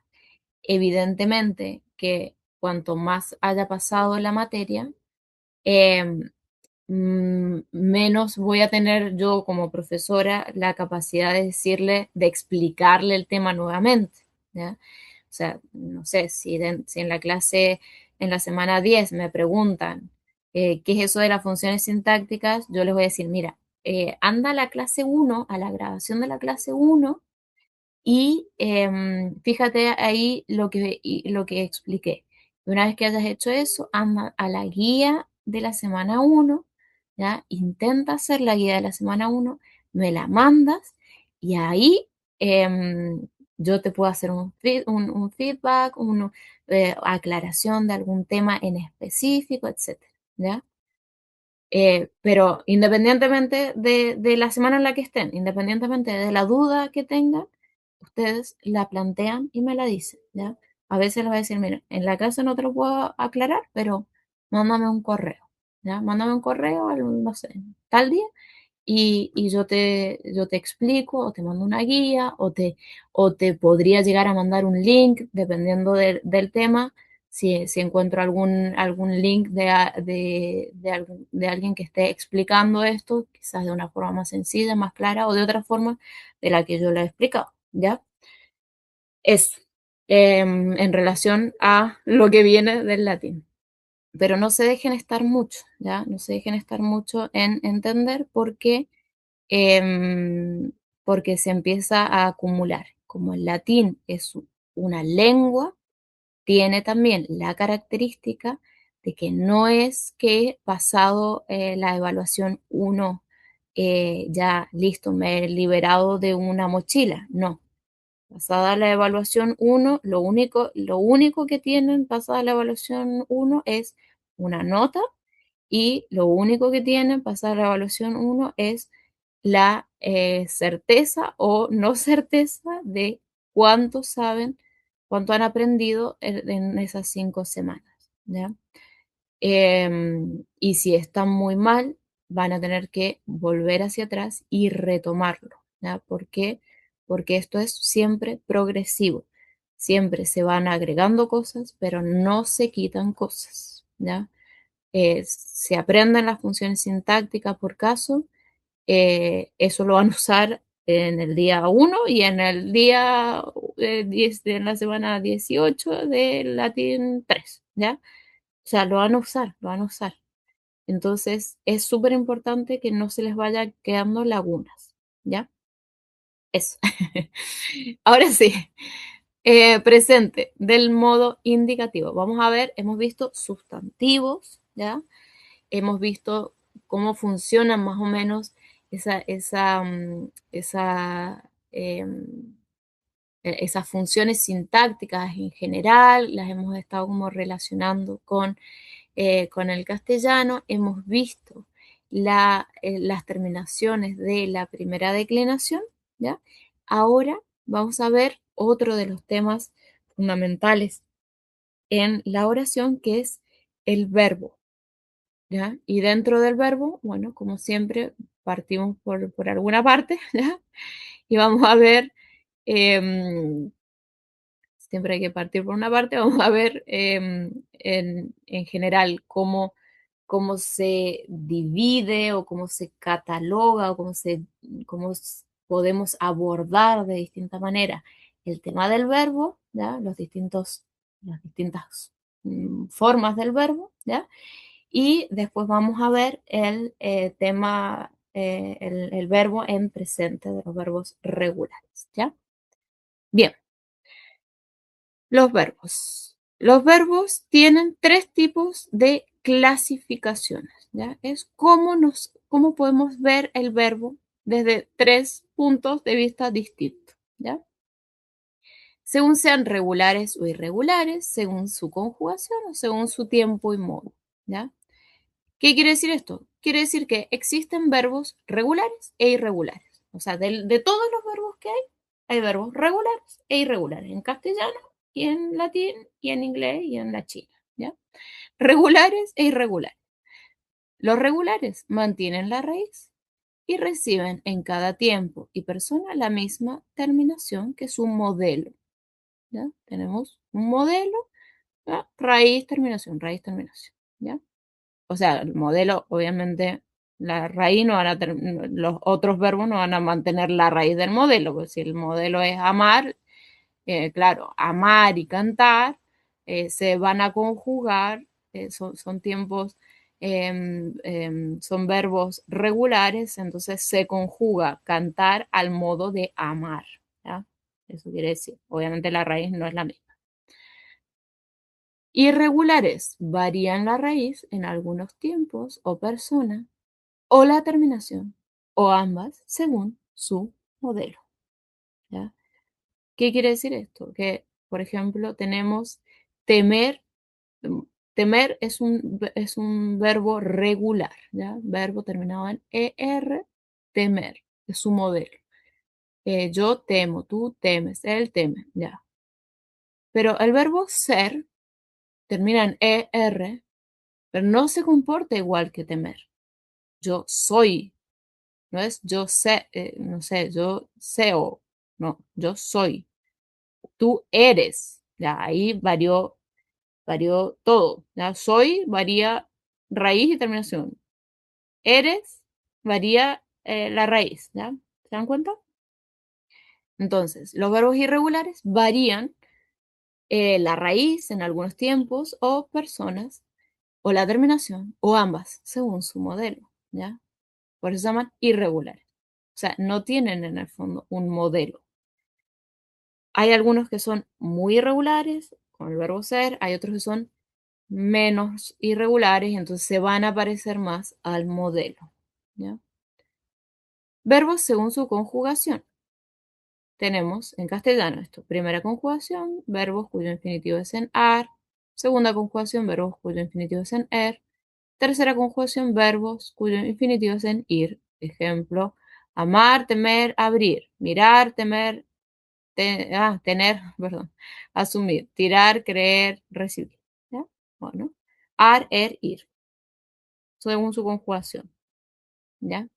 Evidentemente que cuanto más haya pasado la materia, em, menos voy a tener yo como profesora la capacidad de decirle, de explicarle el tema nuevamente, ¿ya? O sea, no sé, si en la clase, en la semana 10 me preguntan qué es eso de las funciones sintácticas, yo les voy a decir, mira, anda a la clase uno, a la grabación de la clase uno, y fíjate ahí lo que expliqué. Una vez que hayas hecho eso, anda a la guía de la semana uno, ¿ya? Intenta hacer la guía de la semana uno, me la mandas y ahí yo te puedo hacer un feedback, una aclaración de algún tema en específico, etcétera, ¿ya? Pero independientemente de la semana en la que estén, independientemente de la duda que tengan, ustedes la plantean y me la dicen, ¿ya? A veces les voy a decir, mira, en la clase no te lo puedo aclarar, pero mándame un correo, ¿ya? Mándame un correo, no sé, tal día, y yo te explico, o te mando una guía, o te podría llegar a mandar un link, dependiendo del tema, si encuentro algún link de alguien que esté explicando esto, quizás de una forma más sencilla, más clara, o de otra forma de la que yo le he explicado, ¿ya? Eso, en relación a lo que viene del latín. Pero no se dejen estar mucho, ¿ya? No se dejen estar mucho en entender em, porque se empieza a acumular. Como el latín es una lengua, tiene también la característica de que no es que pasado la evaluación uno ya listo, me he liberado de una mochila. No, pasada la evaluación uno, lo único que tienen pasada la evaluación uno es una nota, y lo único que tienen pasada la evaluación uno es la certeza o no certeza de cuánto saben, cuánto han aprendido en esas 5 semanas, ¿ya? Y si están muy mal, van a tener que volver hacia atrás y retomarlo, ¿ya? ¿Por qué? Porque esto es siempre progresivo. Siempre se van agregando cosas, pero no se quitan cosas, ¿ya? Se aprenden las funciones sintácticas por caso, eso lo van a usar en el día uno y en el día 10, en la semana 18 de latín 3, ¿ya? O sea, lo van a usar, lo van a usar. Entonces, es súper importante que no se les vaya quedando lagunas, ¿ya? Eso. Ahora sí, presente del modo indicativo. Vamos a ver, hemos visto sustantivos, ¿ya? Hemos visto cómo funcionan más o menos esas funciones sintácticas en general, las hemos estado como relacionando con el castellano, hemos visto las terminaciones de la primera declinación, ¿ya? Ahora vamos a ver otro de los temas fundamentales en la oración, que es el verbo, ¿ya? Y dentro del verbo, bueno, como siempre, partimos por alguna parte, ¿ya? Y vamos a ver em, siempre hay que partir por una parte. Vamos a ver en general cómo se divide o cómo se cataloga o podemos abordar de distinta manera el tema del verbo, ¿ya? Las distintas formas del verbo, ¿ya? Y después vamos a ver el tema, el verbo en presente de los verbos regulares, ¿ya? Bien, los verbos. Los verbos tienen tres tipos de clasificaciones, ¿ya? Es cómo podemos ver el verbo desde tres puntos de vista distintos, ¿ya? Según sean regulares o irregulares, según su conjugación o según su tiempo y modo, ¿ya? ¿Qué quiere decir esto? Quiere decir que existen verbos regulares e irregulares. O sea, de todos los verbos que hay verbos regulares e irregulares en castellano y en latín y en inglés y en la china, ¿ya? Regulares e irregulares. Los regulares mantienen la raíz y reciben en cada tiempo y persona la misma terminación que su modelo, ¿ya? Tenemos un modelo, ¿ya? Raíz, terminación, ¿ya? O sea, el modelo, obviamente, la raíz no van a los otros verbos no van a mantener la raíz del modelo, porque si el modelo es amar, claro, amar y cantar se van a conjugar, son tiempos, son verbos regulares, entonces se conjuga cantar al modo de amar, ¿ya? Eso quiere decir, obviamente la raíz no es la misma. Irregulares, varían la raíz en algunos tiempos o persona, o la terminación, o ambas, según su modelo, ¿ya? ¿Qué quiere decir esto? Que, por ejemplo, tenemos temer. Temer es un verbo regular, ¿ya? Verbo terminado en ER, temer, es su modelo. Yo temo, tú temes, él teme, ¿ya? Pero el verbo ser termina en ER, pero no se comporta igual que temer. Yo soy, no es yo sé, no sé, yo seo, no, yo soy. Tú eres, ya ahí varió todo, ya soy varía raíz y terminación. Eres varía la raíz, ¿ya? ¿Se dan cuenta? Entonces, los verbos irregulares varían la raíz en algunos tiempos o personas o la terminación o ambas según su modelo, ¿ya? Por eso se llaman irregulares. O sea, no tienen en el fondo un modelo. Hay algunos que son muy irregulares, con el verbo ser, hay otros que son menos irregulares, entonces se van a parecer más al modelo, ¿ya? Verbos según su conjugación. Tenemos en castellano esto, primera conjugación, verbos cuyo infinitivo es en ar, segunda conjugación, verbos cuyo infinitivo es en er, tercera conjugación, verbos cuyo infinitivo es en ir. Ejemplo, amar, temer, abrir, mirar, temer, tener, perdón, asumir, tirar, creer, recibir. ¿Ya? Bueno, ar, er, ir, según su conjugación. ¿Ya?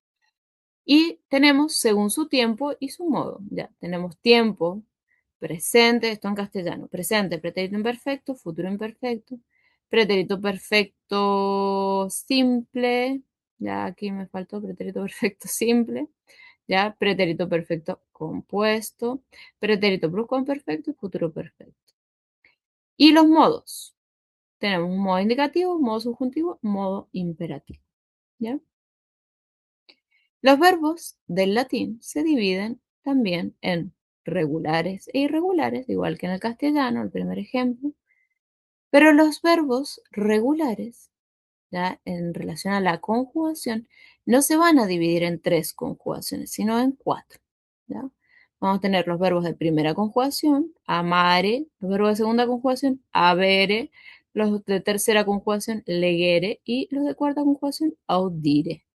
Y tenemos según su tiempo y su modo. Ya, tenemos tiempo, presente, esto en castellano, presente, pretérito imperfecto, futuro imperfecto, pretérito perfecto simple, ya aquí me faltó pretérito perfecto simple, ya, pretérito perfecto compuesto, pretérito pluscuamperfecto y futuro perfecto. Y los modos. Tenemos un modo indicativo, modo subjuntivo, modo imperativo, ¿ya? Los verbos del latín se dividen también en regulares e irregulares, igual que en el castellano, el primer ejemplo, pero los verbos regulares, ya en relación a la conjugación, no se van a dividir en tres conjugaciones, sino en cuatro, ¿ya? Vamos a tener los verbos de primera conjugación, amare, los verbos de segunda conjugación, avere, los de tercera conjugación, legere, y los de cuarta conjugación, audire.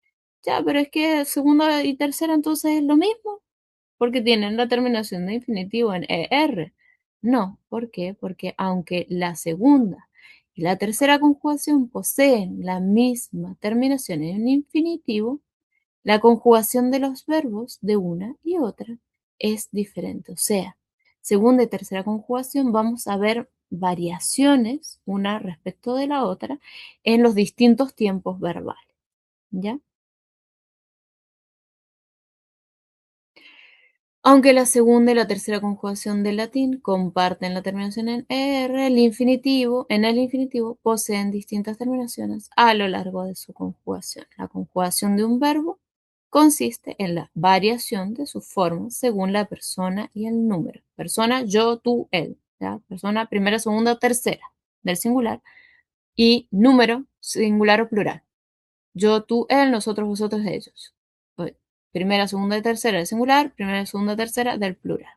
Ya, pero es que segunda y tercera entonces es lo mismo, porque tienen la terminación de infinitivo en ER. No, ¿por qué? Porque aunque la segunda y la tercera conjugación poseen la misma terminación en infinitivo, la conjugación de los verbos de una y otra es diferente. O sea, segunda y tercera conjugación, vamos a ver variaciones una respecto de la otra en los distintos tiempos verbales, ¿ya? Aunque la segunda y la tercera conjugación del latín comparten la terminación en "er", en el infinitivo poseen distintas terminaciones a lo largo de su conjugación. La conjugación de un verbo consiste en la variación de su forma según la persona y el número. Persona, yo, tú, él. ¿Ya? Persona, primera, segunda o tercera del singular. Y número, singular o plural. Yo, tú, él, nosotros, vosotros, ellos. Pues, primera, segunda y tercera del singular, primera, segunda, tercera del plural.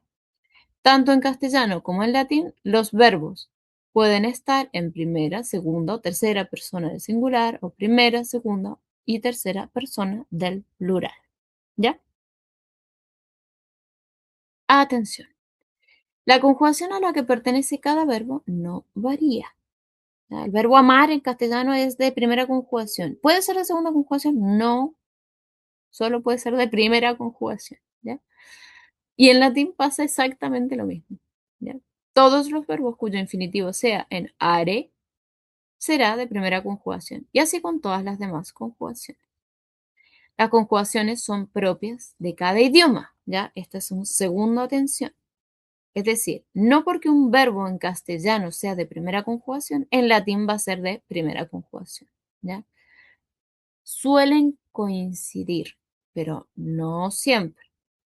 Tanto en castellano como en latín, los verbos pueden estar en primera, segunda o tercera persona del singular o primera, segunda y tercera persona del plural. ¿Ya? Atención. La conjugación a la que pertenece cada verbo no varía. ¿Ya? El verbo amar en castellano es de primera conjugación. ¿Puede ser de segunda conjugación? No, solo puede ser de primera conjugación. ¿Ya? Y en latín pasa exactamente lo mismo. ¿Ya? Todos los verbos cuyo infinitivo sea en are será de primera conjugación. Y así con todas las demás conjugaciones. Las conjugaciones son propias de cada idioma. ¿Ya? Esta es un segundo atención. Es decir, no porque un verbo en castellano sea de primera conjugación, en latín va a ser de primera conjugación. ¿Ya? Suelen coincidir, pero no siempre.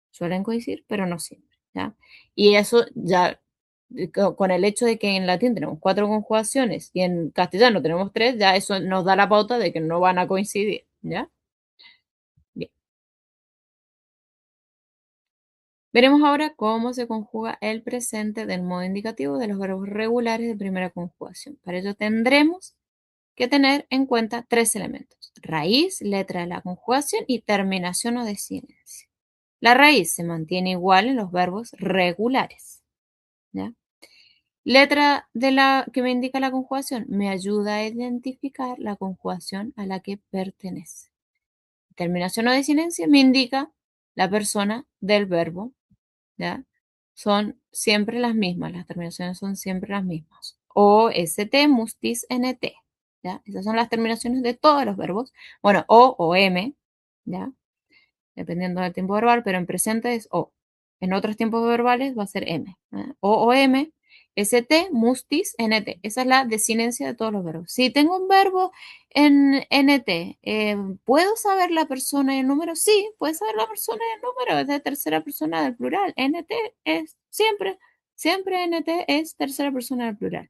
Suelen coincidir, pero no siempre. ¿Ya? Y eso ya, con el hecho de que en latín tenemos 4 conjugaciones y en castellano tenemos 3, ya eso nos da la pauta de que no van a coincidir. ¿Ya? Bien. Veremos ahora cómo se conjuga el presente del modo indicativo de los verbos regulares de primera conjugación. Para ello tendremos que tener en cuenta 3 elementos: raíz, letra de la conjugación y terminación o desinencia. La raíz se mantiene igual en los verbos regulares. ¿Ya? Letra de la que me indica la conjugación me ayuda a identificar la conjugación a la que pertenece. Terminación o desinencia me indica la persona del verbo. ¿Ya? Son siempre las mismas, las terminaciones son siempre las mismas. O, st, mustis, nt. ¿Ya? Esas son las terminaciones de todos los verbos. Bueno, o m, ¿ya? Dependiendo del tiempo verbal, pero en presente es o. En otros tiempos verbales va a ser m. ¿Ya? O, m, st, mustis, nt. Esa es la desinencia de todos los verbos. Si tengo un verbo en nt, ¿puedo saber la persona y el número? Sí, puedes saber la persona y el número. Es de tercera persona del plural. Nt es siempre nt es tercera persona del plural.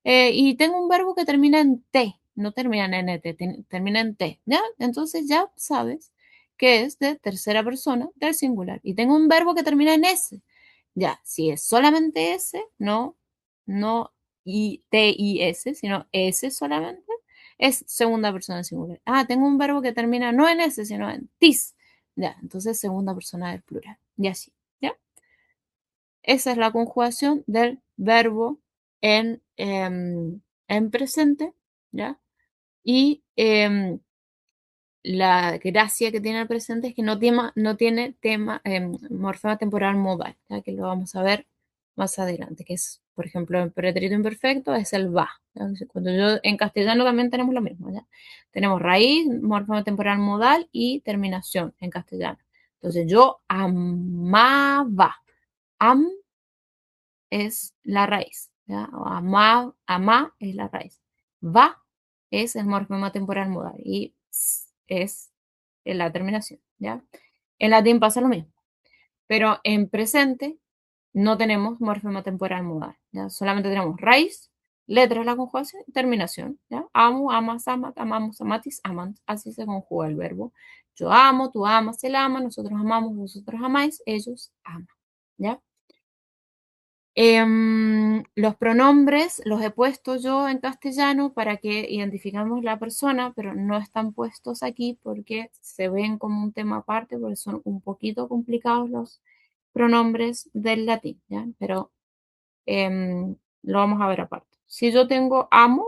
Y tengo un verbo que termina en t, no termina en nt, termina en t. ¿Ya? Entonces ya sabes que es de tercera persona del singular. Y tengo un verbo que termina en S. Ya, si es solamente S, no T y S, sino S solamente, es segunda persona del singular. Ah, tengo un verbo que termina no en S, sino en tis. Ya, entonces segunda persona del plural. Y así, ¿ya? Esa es la conjugación del verbo en presente, ¿ya? Y la gracia que tiene el presente es que no tiene morfema temporal modal, ¿ya? Que lo vamos a ver más adelante, que es, por ejemplo, el pretérito imperfecto es el va. ¿Ya? Cuando yo, en castellano también tenemos lo mismo, ¿ya? Tenemos raíz, morfema temporal modal y terminación en castellano. Entonces yo amaba. Am es la raíz, ¿ya? O ama es la raíz. Va es el morfema temporal modal y es la terminación, ¿ya? En latín pasa lo mismo, pero en presente no tenemos morfema temporal modal, ¿ya? Solamente tenemos raíz, letra de la conjugación y terminación, ¿ya? Amo, amas, amat, amamos, amatis, amant. Así se conjuga el verbo. Yo amo, tú amas, él ama, nosotros amamos, vosotros amáis, ellos aman, ¿ya? Los pronombres los he puesto yo en castellano para que identificamos la persona, pero no están puestos aquí porque se ven como un tema aparte, porque son un poquito complicados los pronombres del latín, ¿ya? Pero lo vamos a ver aparte. Si yo tengo amo,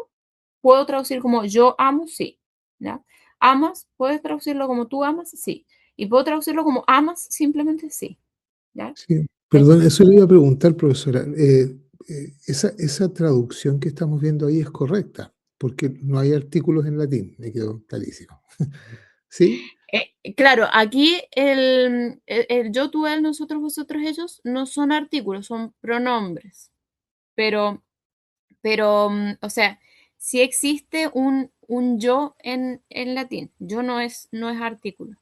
¿puedo traducir como yo amo? Sí, ¿ya? ¿Amas? ¿Puedes traducirlo como tú amas? Sí. ¿Y puedo traducirlo como amas? Simplemente sí, ¿ya? Sí. Perdón, eso le iba a preguntar, profesora. Esa traducción que estamos viendo ahí es correcta, porque no hay artículos en latín, me quedó clarísimo. ¿Sí? Claro, aquí el yo, tú, él, nosotros, vosotros, ellos no son artículos, son pronombres. Pero, o sea, sí existe un yo en latín. Yo no es artículo.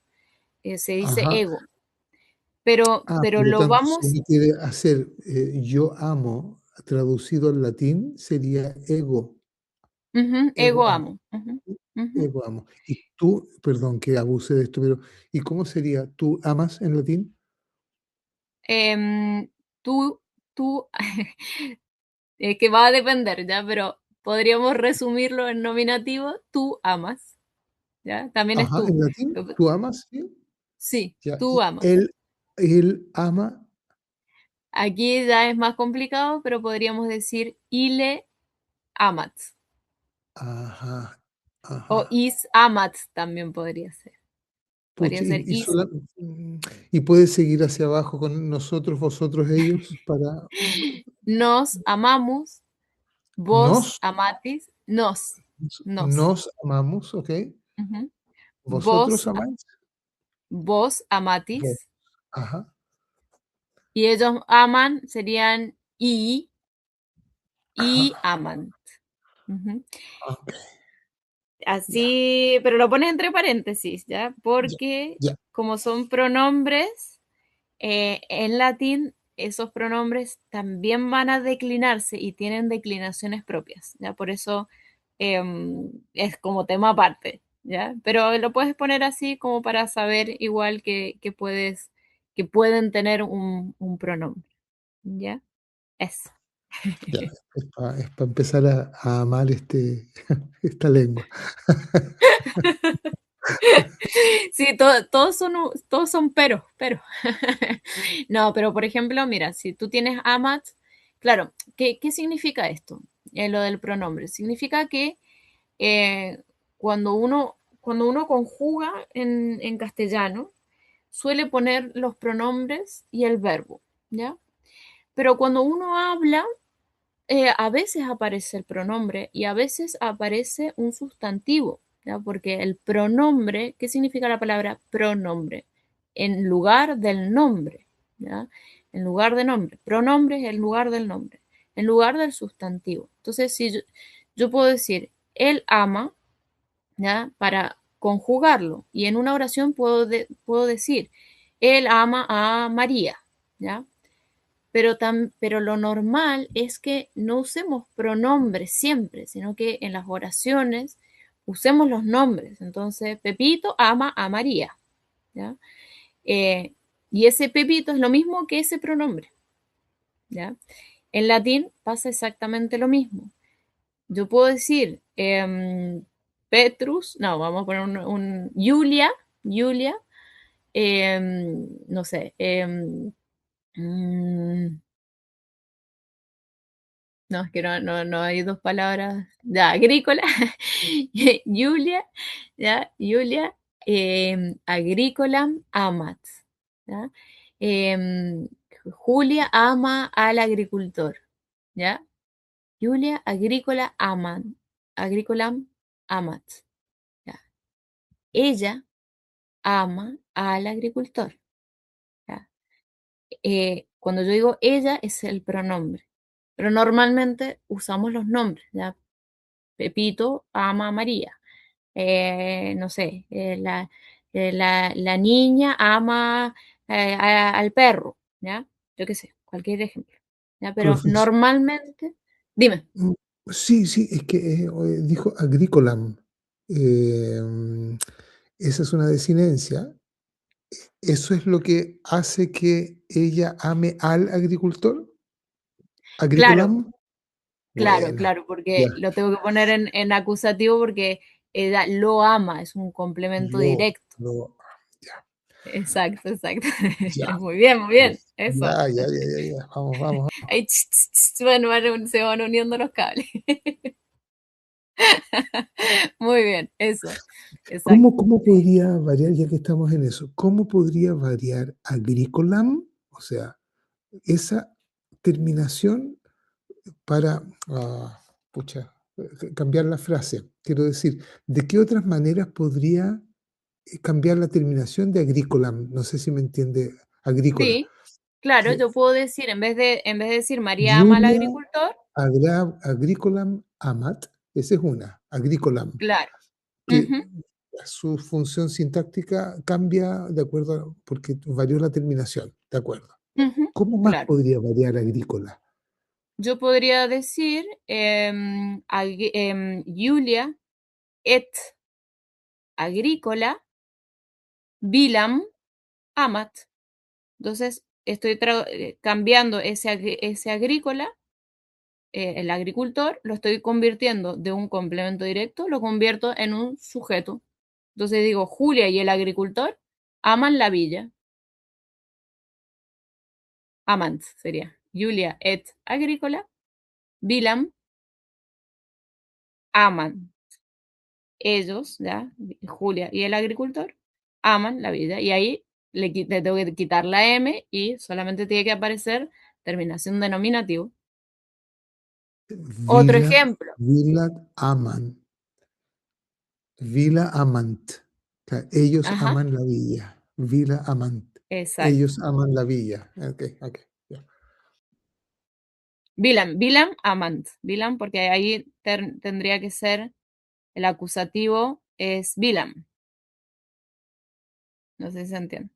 Se dice Ajá. ego. Pero Por lo lo tanto, si vamos, uno quiere hacer yo amo, traducido al latín, sería ego, ego ego amo, amo. Ujú. ego amo. Y tú, perdón que abuse de esto, pero ¿y cómo sería tú amas en latín? Em, tú, tú, que va a depender, ¿ya? Pero podríamos resumirlo en nominativo, tú amas, ¿ya? También es Ajá, tú. en latín, tú amas, ¿sí? Sí, Ya, tú y amas. él ama, Aquí ya es más complicado, pero podríamos decir ile amat. ajá, O ajá. is amat también podría ser. Pucha, Podría ser is. y puede seguir hacia abajo con nosotros, vosotros, ellos, para Nos amamos, vos nos, amatis, nos. nos amamos, ¿ok? Ujú. Vosotros Vos, amáis, vos vos. amatis. Ajá. Y ellos aman serían y Ajá. aman. Ujú. Ok, ya, Así, pero lo pones entre paréntesis, ¿ya? ya, Porque ya. como son pronombres, en latín esos pronombres también van a declinarse y tienen declinaciones propias, ¿ya? Por eso es como tema aparte, ¿ya? Pero lo puedes poner así como para saber igual que pueden tener un pronombre, ¿ya? Eso. Ya, es para empezar a amar esta lengua. Sí, todos son pero. No, pero por ejemplo, mira, si tú tienes amat, claro, ¿qué significa esto? Lo del pronombre. Significa que eh, cuando uno conjuga en castellano, suele poner los pronombres y el verbo, ¿ya? Pero cuando uno habla, a veces aparece el pronombre y a veces aparece un sustantivo, ¿ya? Porque el pronombre, ¿qué significa la palabra pronombre? En lugar del nombre, ¿ya? En lugar de nombre. Pronombre es en lugar del nombre, en lugar del sustantivo. Entonces, si yo puedo decir, él ama, ¿ya? Para conjugarlo. Y en una oración puedo decir, él ama a María, ¿ya? Pero lo normal es que no usemos pronombres siempre, sino que en las oraciones usemos los nombres. Entonces, Pepito ama a María, ¿ya? Eh, y ese Pepito es lo mismo que ese pronombre, ¿ya? En latín pasa exactamente lo mismo. Yo puedo decir Petrus, no, vamos a poner Julia, no sé, mm, no, es que no hay dos palabras. Ya, agrícola, Julia, ya, Julia, agrícola, amat, ¿ya? Em, Julia ama al agricultor, ¿ya? Julia, agrícola, agrícola, amat, ¿ya? Ella ama al agricultor, ¿ya? Cuando yo digo ella es el pronombre, pero normalmente usamos los nombres, ¿ya? Pepito ama a María. No sé, la niña ama al perro, ¿ya? Yo qué sé, cualquier ejemplo, ¿ya? Pero Profesor, normalmente, dime, sí, sí, es que dijo agrícolam. Em, Esa es una desinencia. ¿Eso es lo que hace que ella ame al agricultor? claro, ¿Agrícolam? claro, Buena, claro, ya. porque lo tengo que poner en acusativo porque ella lo ama, es un complemento directo. Lo, ya, Exacto, exacto. ya, Muy bien, eso. ya, ya, ya, ya, ya. Vamos, vamos. Ahí, bueno, se van uniendo los cables. Muy bien, eso, exacto. ¿Cómo podría variar, ya que estamos en eso? ¿Cómo podría variar agrícolam? O sea, esa terminación para, pucha, cambiar la frase. Quiero decir, ¿de qué otras maneras podría cambiar la terminación de agrícola? No sé si me entiende, agrícola. Sí, claro, Eh, yo puedo decir, en vez de decir María ama al Julia agricultor, agricolam amat, esa es una, agricolam, claro. que Ujú, su función sintáctica cambia de acuerdo, porque varió la terminación, de acuerdo. ujú, ¿Cómo más claro. podría variar agrícola? Yo podría decir Julia et agrícola bilam amat. Entonces, estoy cambiando ese agrícola, el agricultor, lo estoy convirtiendo de un complemento directo, lo convierto en un sujeto. Entonces digo, Julia y el agricultor aman la villa. Amant sería. Julia et agrícola, bilam aman. Ellos, ¿ya? Julia y el agricultor, aman la vida. Y ahí le tengo que quitar la M y solamente tiene que aparecer terminación de nominativo. Otro Vila, ejemplo. vila aman, vila amant. O sea, ellos Ajá, aman la villa. Vila amant. exacto. Ellos aman la villa. Ok, ok. Ya. Bilam amant. Bilam, porque ahí tendría que ser el acusativo es bilam. No sé si se entiende.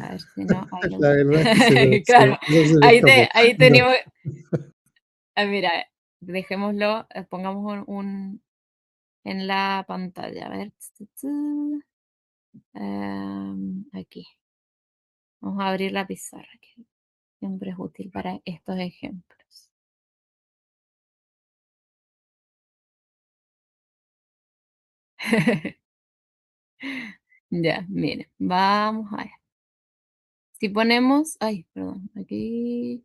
A ver si no, ahí lo La encuentro. verdad es que Claro, no se me ahí, escapó. ahí Ya. tenemos. Mira, dejémoslo, pongamos en la pantalla. A ver. Aquí. Vamos a abrir la pizarra, que siempre es útil para estos ejemplos. Ya, miren, vamos a ver. Si ponemos, ay, perdón, aquí,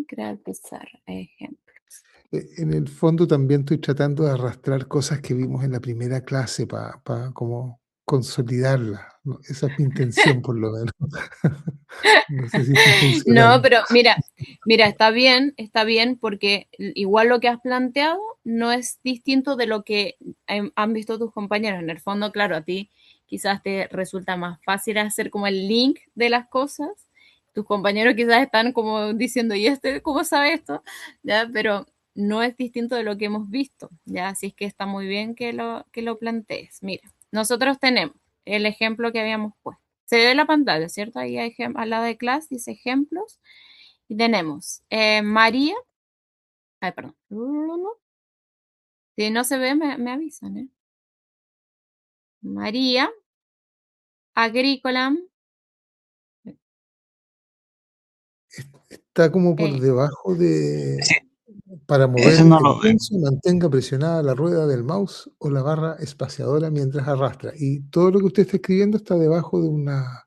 crear pizarra, ejemplos. En el fondo también estoy tratando de arrastrar cosas que vimos en la primera clase para como consolidarlas, ¿no? Esa es mi intención, por lo menos. No sé si está No, funcionando. pero mira, está bien porque igual lo que has planteado no es distinto de lo que han visto tus compañeros. En el fondo, claro, a ti quizás te resulta más fácil hacer como el link de las cosas. Tus compañeros quizás están como diciendo, ¿y este cómo sabe esto? ¿Ya? Pero no es distinto de lo que hemos visto, ¿ya? Así es que está muy bien que lo plantees. Mira, nosotros tenemos el ejemplo que habíamos puesto. Se ve la pantalla, ¿cierto? Ahí hay al lado de clase dice ejemplos. Y tenemos María. Ay, perdón. Si no se ve, me avisan, ¿eh? María Agrícola. Está como por eh, debajo de, Sí, para mover ese no el lo veo. pulso, mantenga presionada la rueda del mouse o la barra espaciadora mientras arrastra. Y todo lo que usted está escribiendo está debajo de una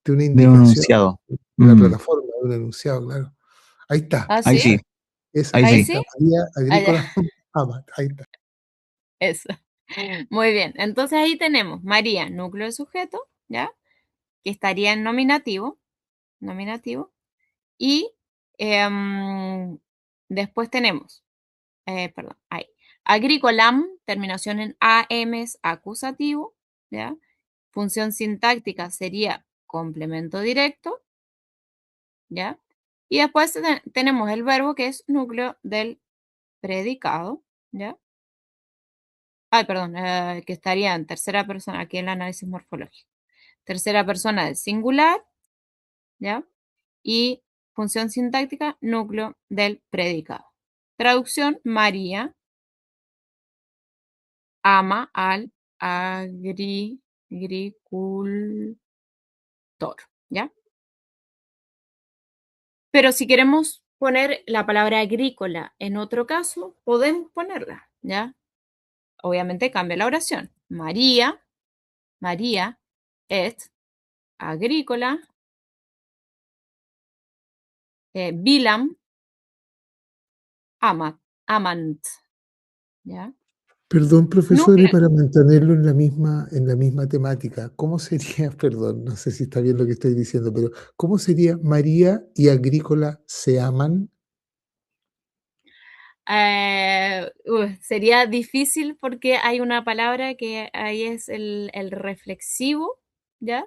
De un indicación enunciado. de la Mm, plataforma, de un enunciado, claro. Ahí está, ¿Ah, ahí sí? sí, esa, ahí ¿Ahí ahí sí. está, sí? María Ah, ya. Agrícola Amat, ahí está. Eso. Muy bien. Entonces ahí tenemos María, núcleo de sujeto, ¿ya? Que estaría en nominativo. Nominativo. Y después tenemos, perdón, ahí. Agrícolam, terminación en AM es acusativo, ¿ya? Función sintáctica sería complemento directo, ¿ya? Y después tenemos el verbo que es núcleo del predicado, ¿ya? Ay, perdón, que estaría en tercera persona, aquí en el análisis morfológico. Tercera persona del singular, ¿ya? Y función sintáctica, núcleo del predicado. Traducción, María ama al agricultor, ¿ya? Pero si queremos poner la palabra agrícola en otro caso, podemos ponerla, ¿ya? Obviamente cambia la oración. María es agrícola, bilam, amant, ¿ya? Perdón, profesor, y Núcleo. para mantenerlo en la misma temática, ¿cómo sería, perdón, no sé si está bien lo que estoy diciendo, pero ¿cómo sería María y Agrícola se aman? Sería difícil porque hay una palabra que ahí es el reflexivo, ¿ya?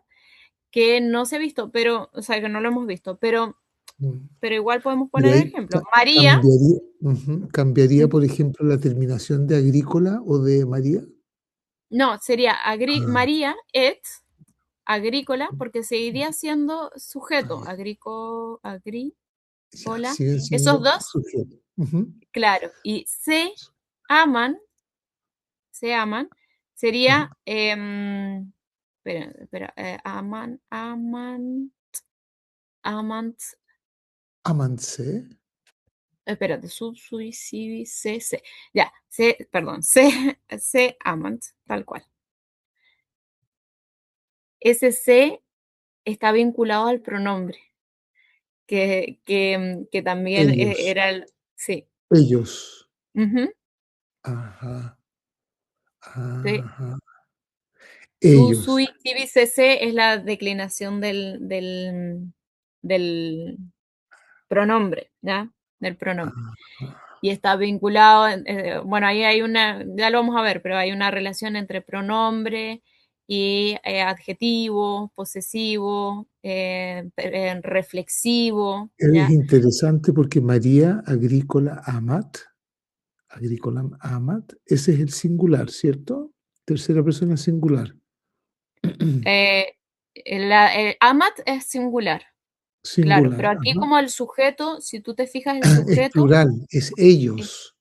Que no se ha visto, pero, o sea, que no lo hemos visto, Mm. pero igual podemos Pero poner ahí ejemplo. María, cambiaría, ujú, por ejemplo, la terminación de Agrícola o de María. no, sería Ah, María et agrícola, porque seguiría siendo ah, sujeto, ya, ya, agrícola, siguen esos siendo dos, sujetos. Ujú. claro, y aman, se aman, Ajá. sería, espera, amant, Amanse, espérate, sibi, se, ya, perdón, se amant, tal cual. Ese se está vinculado al pronombre, que también ellos, era el, sí, ellos. ujú, Ajá, sí. ajá. Su Ellos. y sibi, se es la declinación del pronombre, ¿ya? Del pronombre. Ajá. Y está vinculado, bueno, ahí hay una, ya lo vamos a ver, pero hay una relación entre pronombre y adjetivo, posesivo, reflexivo, Es ¿ya? interesante porque María Agrícola Amat, Agrícola Amat, ese es el singular, ¿cierto? Tercera persona singular. Eh, el amat es singular, claro, Singular, pero aquí ajá. como el sujeto, si tú te fijas, el Es sujeto plural, es es ellos.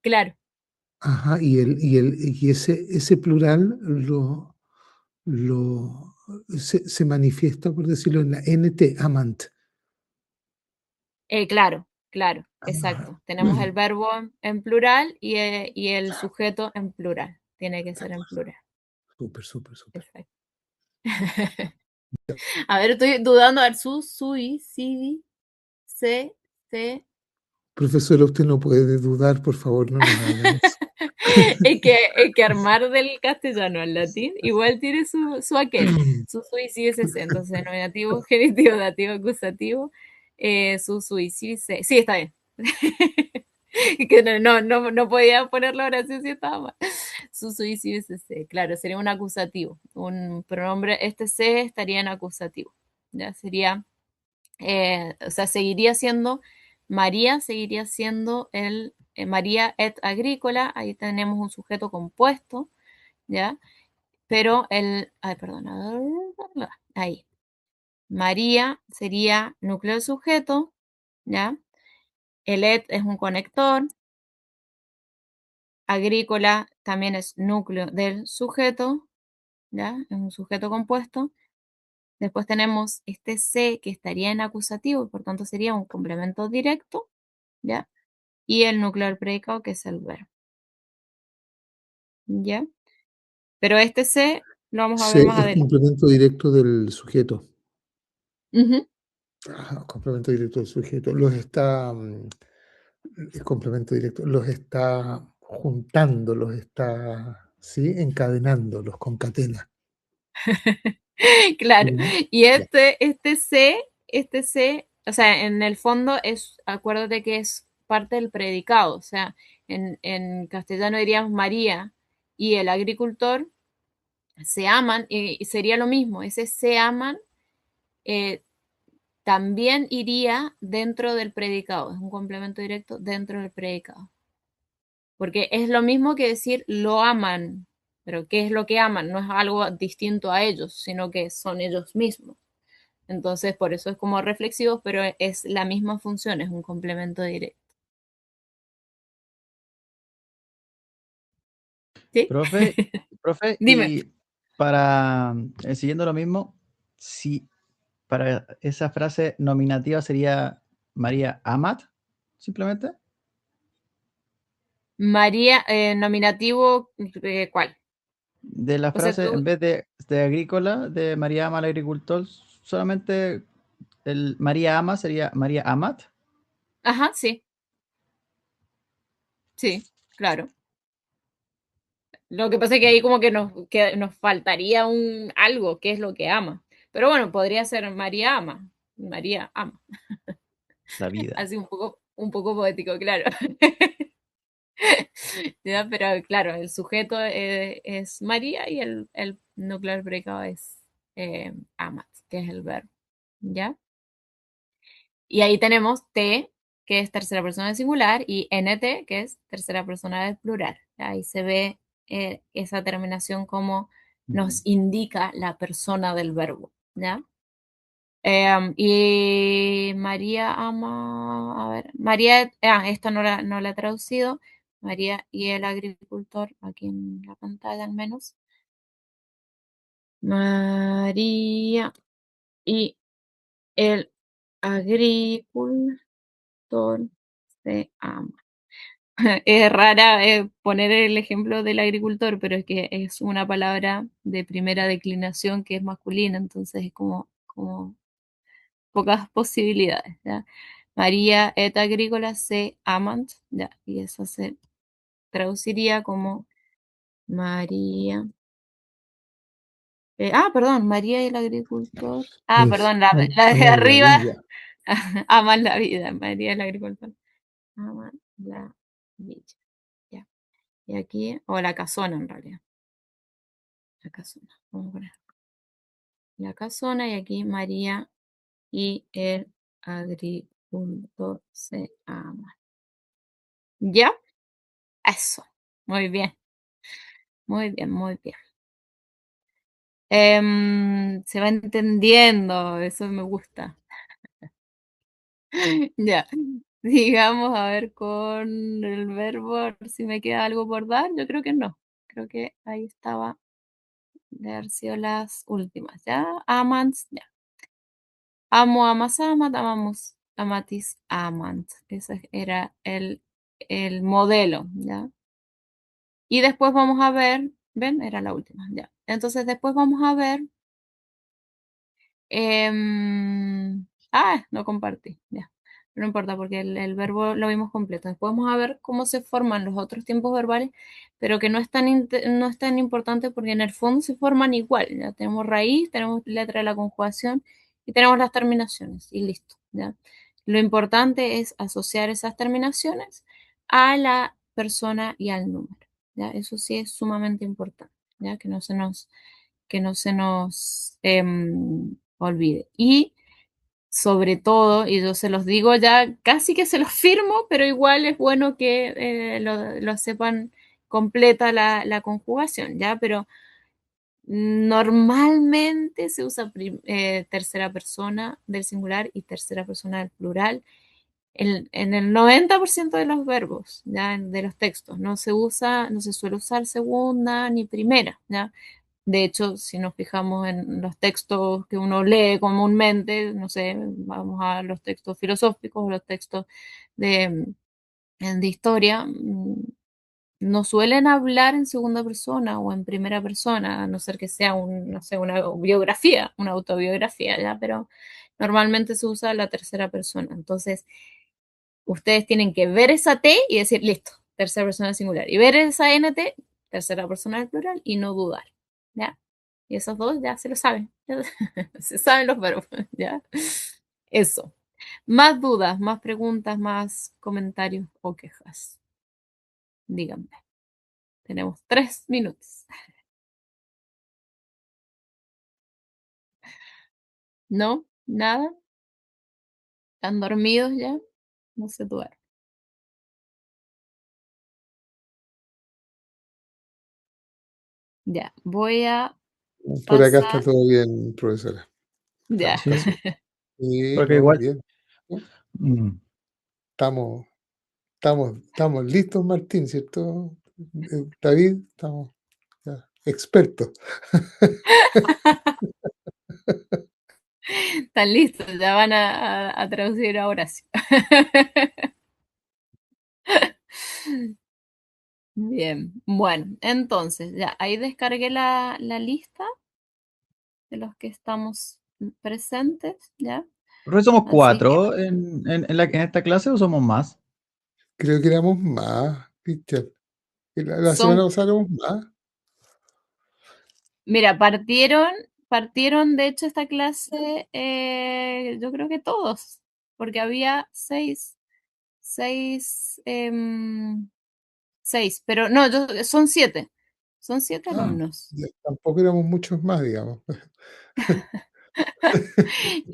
claro. Ajá, y ese plural lo se manifiesta, por decirlo, en la NT, amant. Claro, claro, Ajá. exacto. Tenemos el verbo en plural y el sujeto en plural. Tiene que ser en plural. Súper, súper, súper. Exacto. A ver, estoy dudando. A ver, sui, si, se. Profesora, usted no puede dudar, por favor, no nos haga eso. Es que armar del castellano al latín igual tiene su aquel. Sui, si, se. Entonces, nominativo, genitivo, dativo, acusativo. Sui, si, se. Sí, está bien. Que no podía poner la oración si estaba mal. Sui, si, se. Claro, sería un acusativo. Un pronombre, este se estaría en acusativo. Ya sería, o sea, seguiría siendo María, seguiría siendo el María et agrícola, ahí tenemos un sujeto compuesto, ¿ya? Pero ay, perdón, ahí. María sería núcleo del sujeto, ¿ya? El et es un conector, agrícola también es núcleo del sujeto, ¿ya? Es un sujeto compuesto. Después tenemos este se que estaría en acusativo y por tanto sería un complemento directo, ¿ya? Y el núcleo del predicado que es el verbo, ¿ya? Pero este se lo vamos a ver Se más es adelante. complemento directo del sujeto. Ujú. Ajá, complemento directo del sujeto. Los está, el complemento directo, los está juntando, los está, ¿sí? Encadenando, los concatena. Claro. ¿Ya? Y Ya. este C, o sea, en el fondo acuérdate que es parte del predicado, o sea, en castellano diríamos María y el agricultor se aman, y sería lo mismo, ese se aman eh, también iría dentro del predicado, es un complemento directo dentro del predicado. Porque es lo mismo que decir lo aman, pero ¿qué es lo que aman? No es algo distinto a ellos, sino que son ellos mismos. Entonces, por eso es como reflexivos, pero es la misma función, es un complemento directo. ¿Sí? Profe, profe, Dime. y para, siguiendo lo mismo, si para esa frase nominativa sería María Amat, simplemente. María, nominativo, ¿cuál? De la O sea, frase, tú, en vez de agrícola, de María ama al agricultor, solamente el María ama sería María Amat. ajá, sí, sí, claro. Lo que pasa es que ahí como que nos faltaría algo, que es lo que ama. Pero bueno, podría ser María ama. María ama. La vida. Así un poco poético, claro. ¿Ya? Pero claro, el sujeto es María y el núcleo del predicado es amat, que es el verbo. ¿Ya? Y ahí tenemos T, que es tercera persona del singular, y NT, que es tercera persona del plural. Ahí se ve esa terminación como nos indica la persona del verbo. ¿Ya? Y María ama, a ver, María, esta no la he traducido, María y el agricultor, aquí en la pantalla al menos. María y el agricultor se ama. Es rara poner el ejemplo del agricultor, pero es que es una palabra de primera declinación que es masculina, entonces es como pocas posibilidades, ¿ya? María et agrícola se amant, ¿ya? Y eso se traduciría como María. Perdón, María y el agricultor. Es Perdón, la de amar la arriba vida. aman la vida. María y el agricultor aman la vida. Ya. Y aquí, o la casona en realidad. La casona. Vamos a poner la casona y aquí María y el agricultor se aman. ¿Ya? Eso. Muy bien. Muy bien, muy bien. Se va entendiendo, eso me gusta. Ya, digamos, a ver con el verbo, a ver si me queda algo por dar. Yo creo que no. Creo que ahí estaba de haber sido las últimas, ¿ya? Amants, ya. Amo, amas, amat, amamos, amatis, amant. Ese era el modelo, ¿ya? Y después vamos a ver, ¿ven? Era la última, ya. Entonces después vamos a ver. No compartí, ya. No importa porque el verbo lo vimos completo. Después vamos a ver cómo se forman los otros tiempos verbales, pero que no es tan importante porque en el fondo se forman igual. Ya tenemos raíz, tenemos letra de la conjugación y tenemos las terminaciones y listo, ¿ya? Lo importante es asociar esas terminaciones a la persona y al número, ¿ya? Eso sí es sumamente importante, ¿ya? Que no se nos olvide. Y sobre todo, y yo se los digo ya, casi que se los firmo, pero igual es bueno que lo sepan completa la conjugación, ¿ya? Pero normalmente se usa tercera persona del singular y tercera persona del plural en el 90% de los verbos, ¿ya? De los textos. No se suele usar segunda ni primera, ¿ya? De hecho, si nos fijamos en los textos que uno lee comúnmente, no sé, vamos a los textos filosóficos o los textos de, de historia, no suelen hablar en segunda persona o en primera persona, a no ser que sea no sé, una biografía, una autobiografía, ¿ya? Pero normalmente se usa la tercera persona. Entonces, ustedes tienen que ver esa T y decir, listo, tercera persona singular. Y ver esa NT, tercera persona del plural, y no dudar, ¿ya? Y esos dos ya se lo saben, ¿ya? Se saben los verbos, ¿ya? Eso. Más dudas, más preguntas, más comentarios o quejas. Díganme. Tenemos 3 minutos. ¿No? ¿Nada? ¿Están dormidos ya? No se duermen. Ya, voy a Por acá está pasar. todo bien, profesora. Ya. Está Sí, súper. Sí, porque no, igual. bien. mm, Estamos, estamos listos, Martín, ¿cierto? David, estamos ya, expertos. Están listos, ya van a traducir a Horacio. Bien, bueno, entonces ya ahí descargué la lista de los que estamos presentes, ¿ya? ¿Pero somos Así que cuatro en esta clase o somos más? Creo que éramos más, Cristian. La semana son, pasada éramos más. Mira, partieron de hecho esta clase, yo creo que todos, porque había seis, pero no, son siete Ah, alumnos. tampoco éramos muchos más, digamos.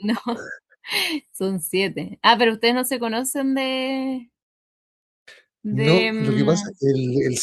No, son siete. Ah, pero ustedes no se conocen de, No, lo que pasa, mm, el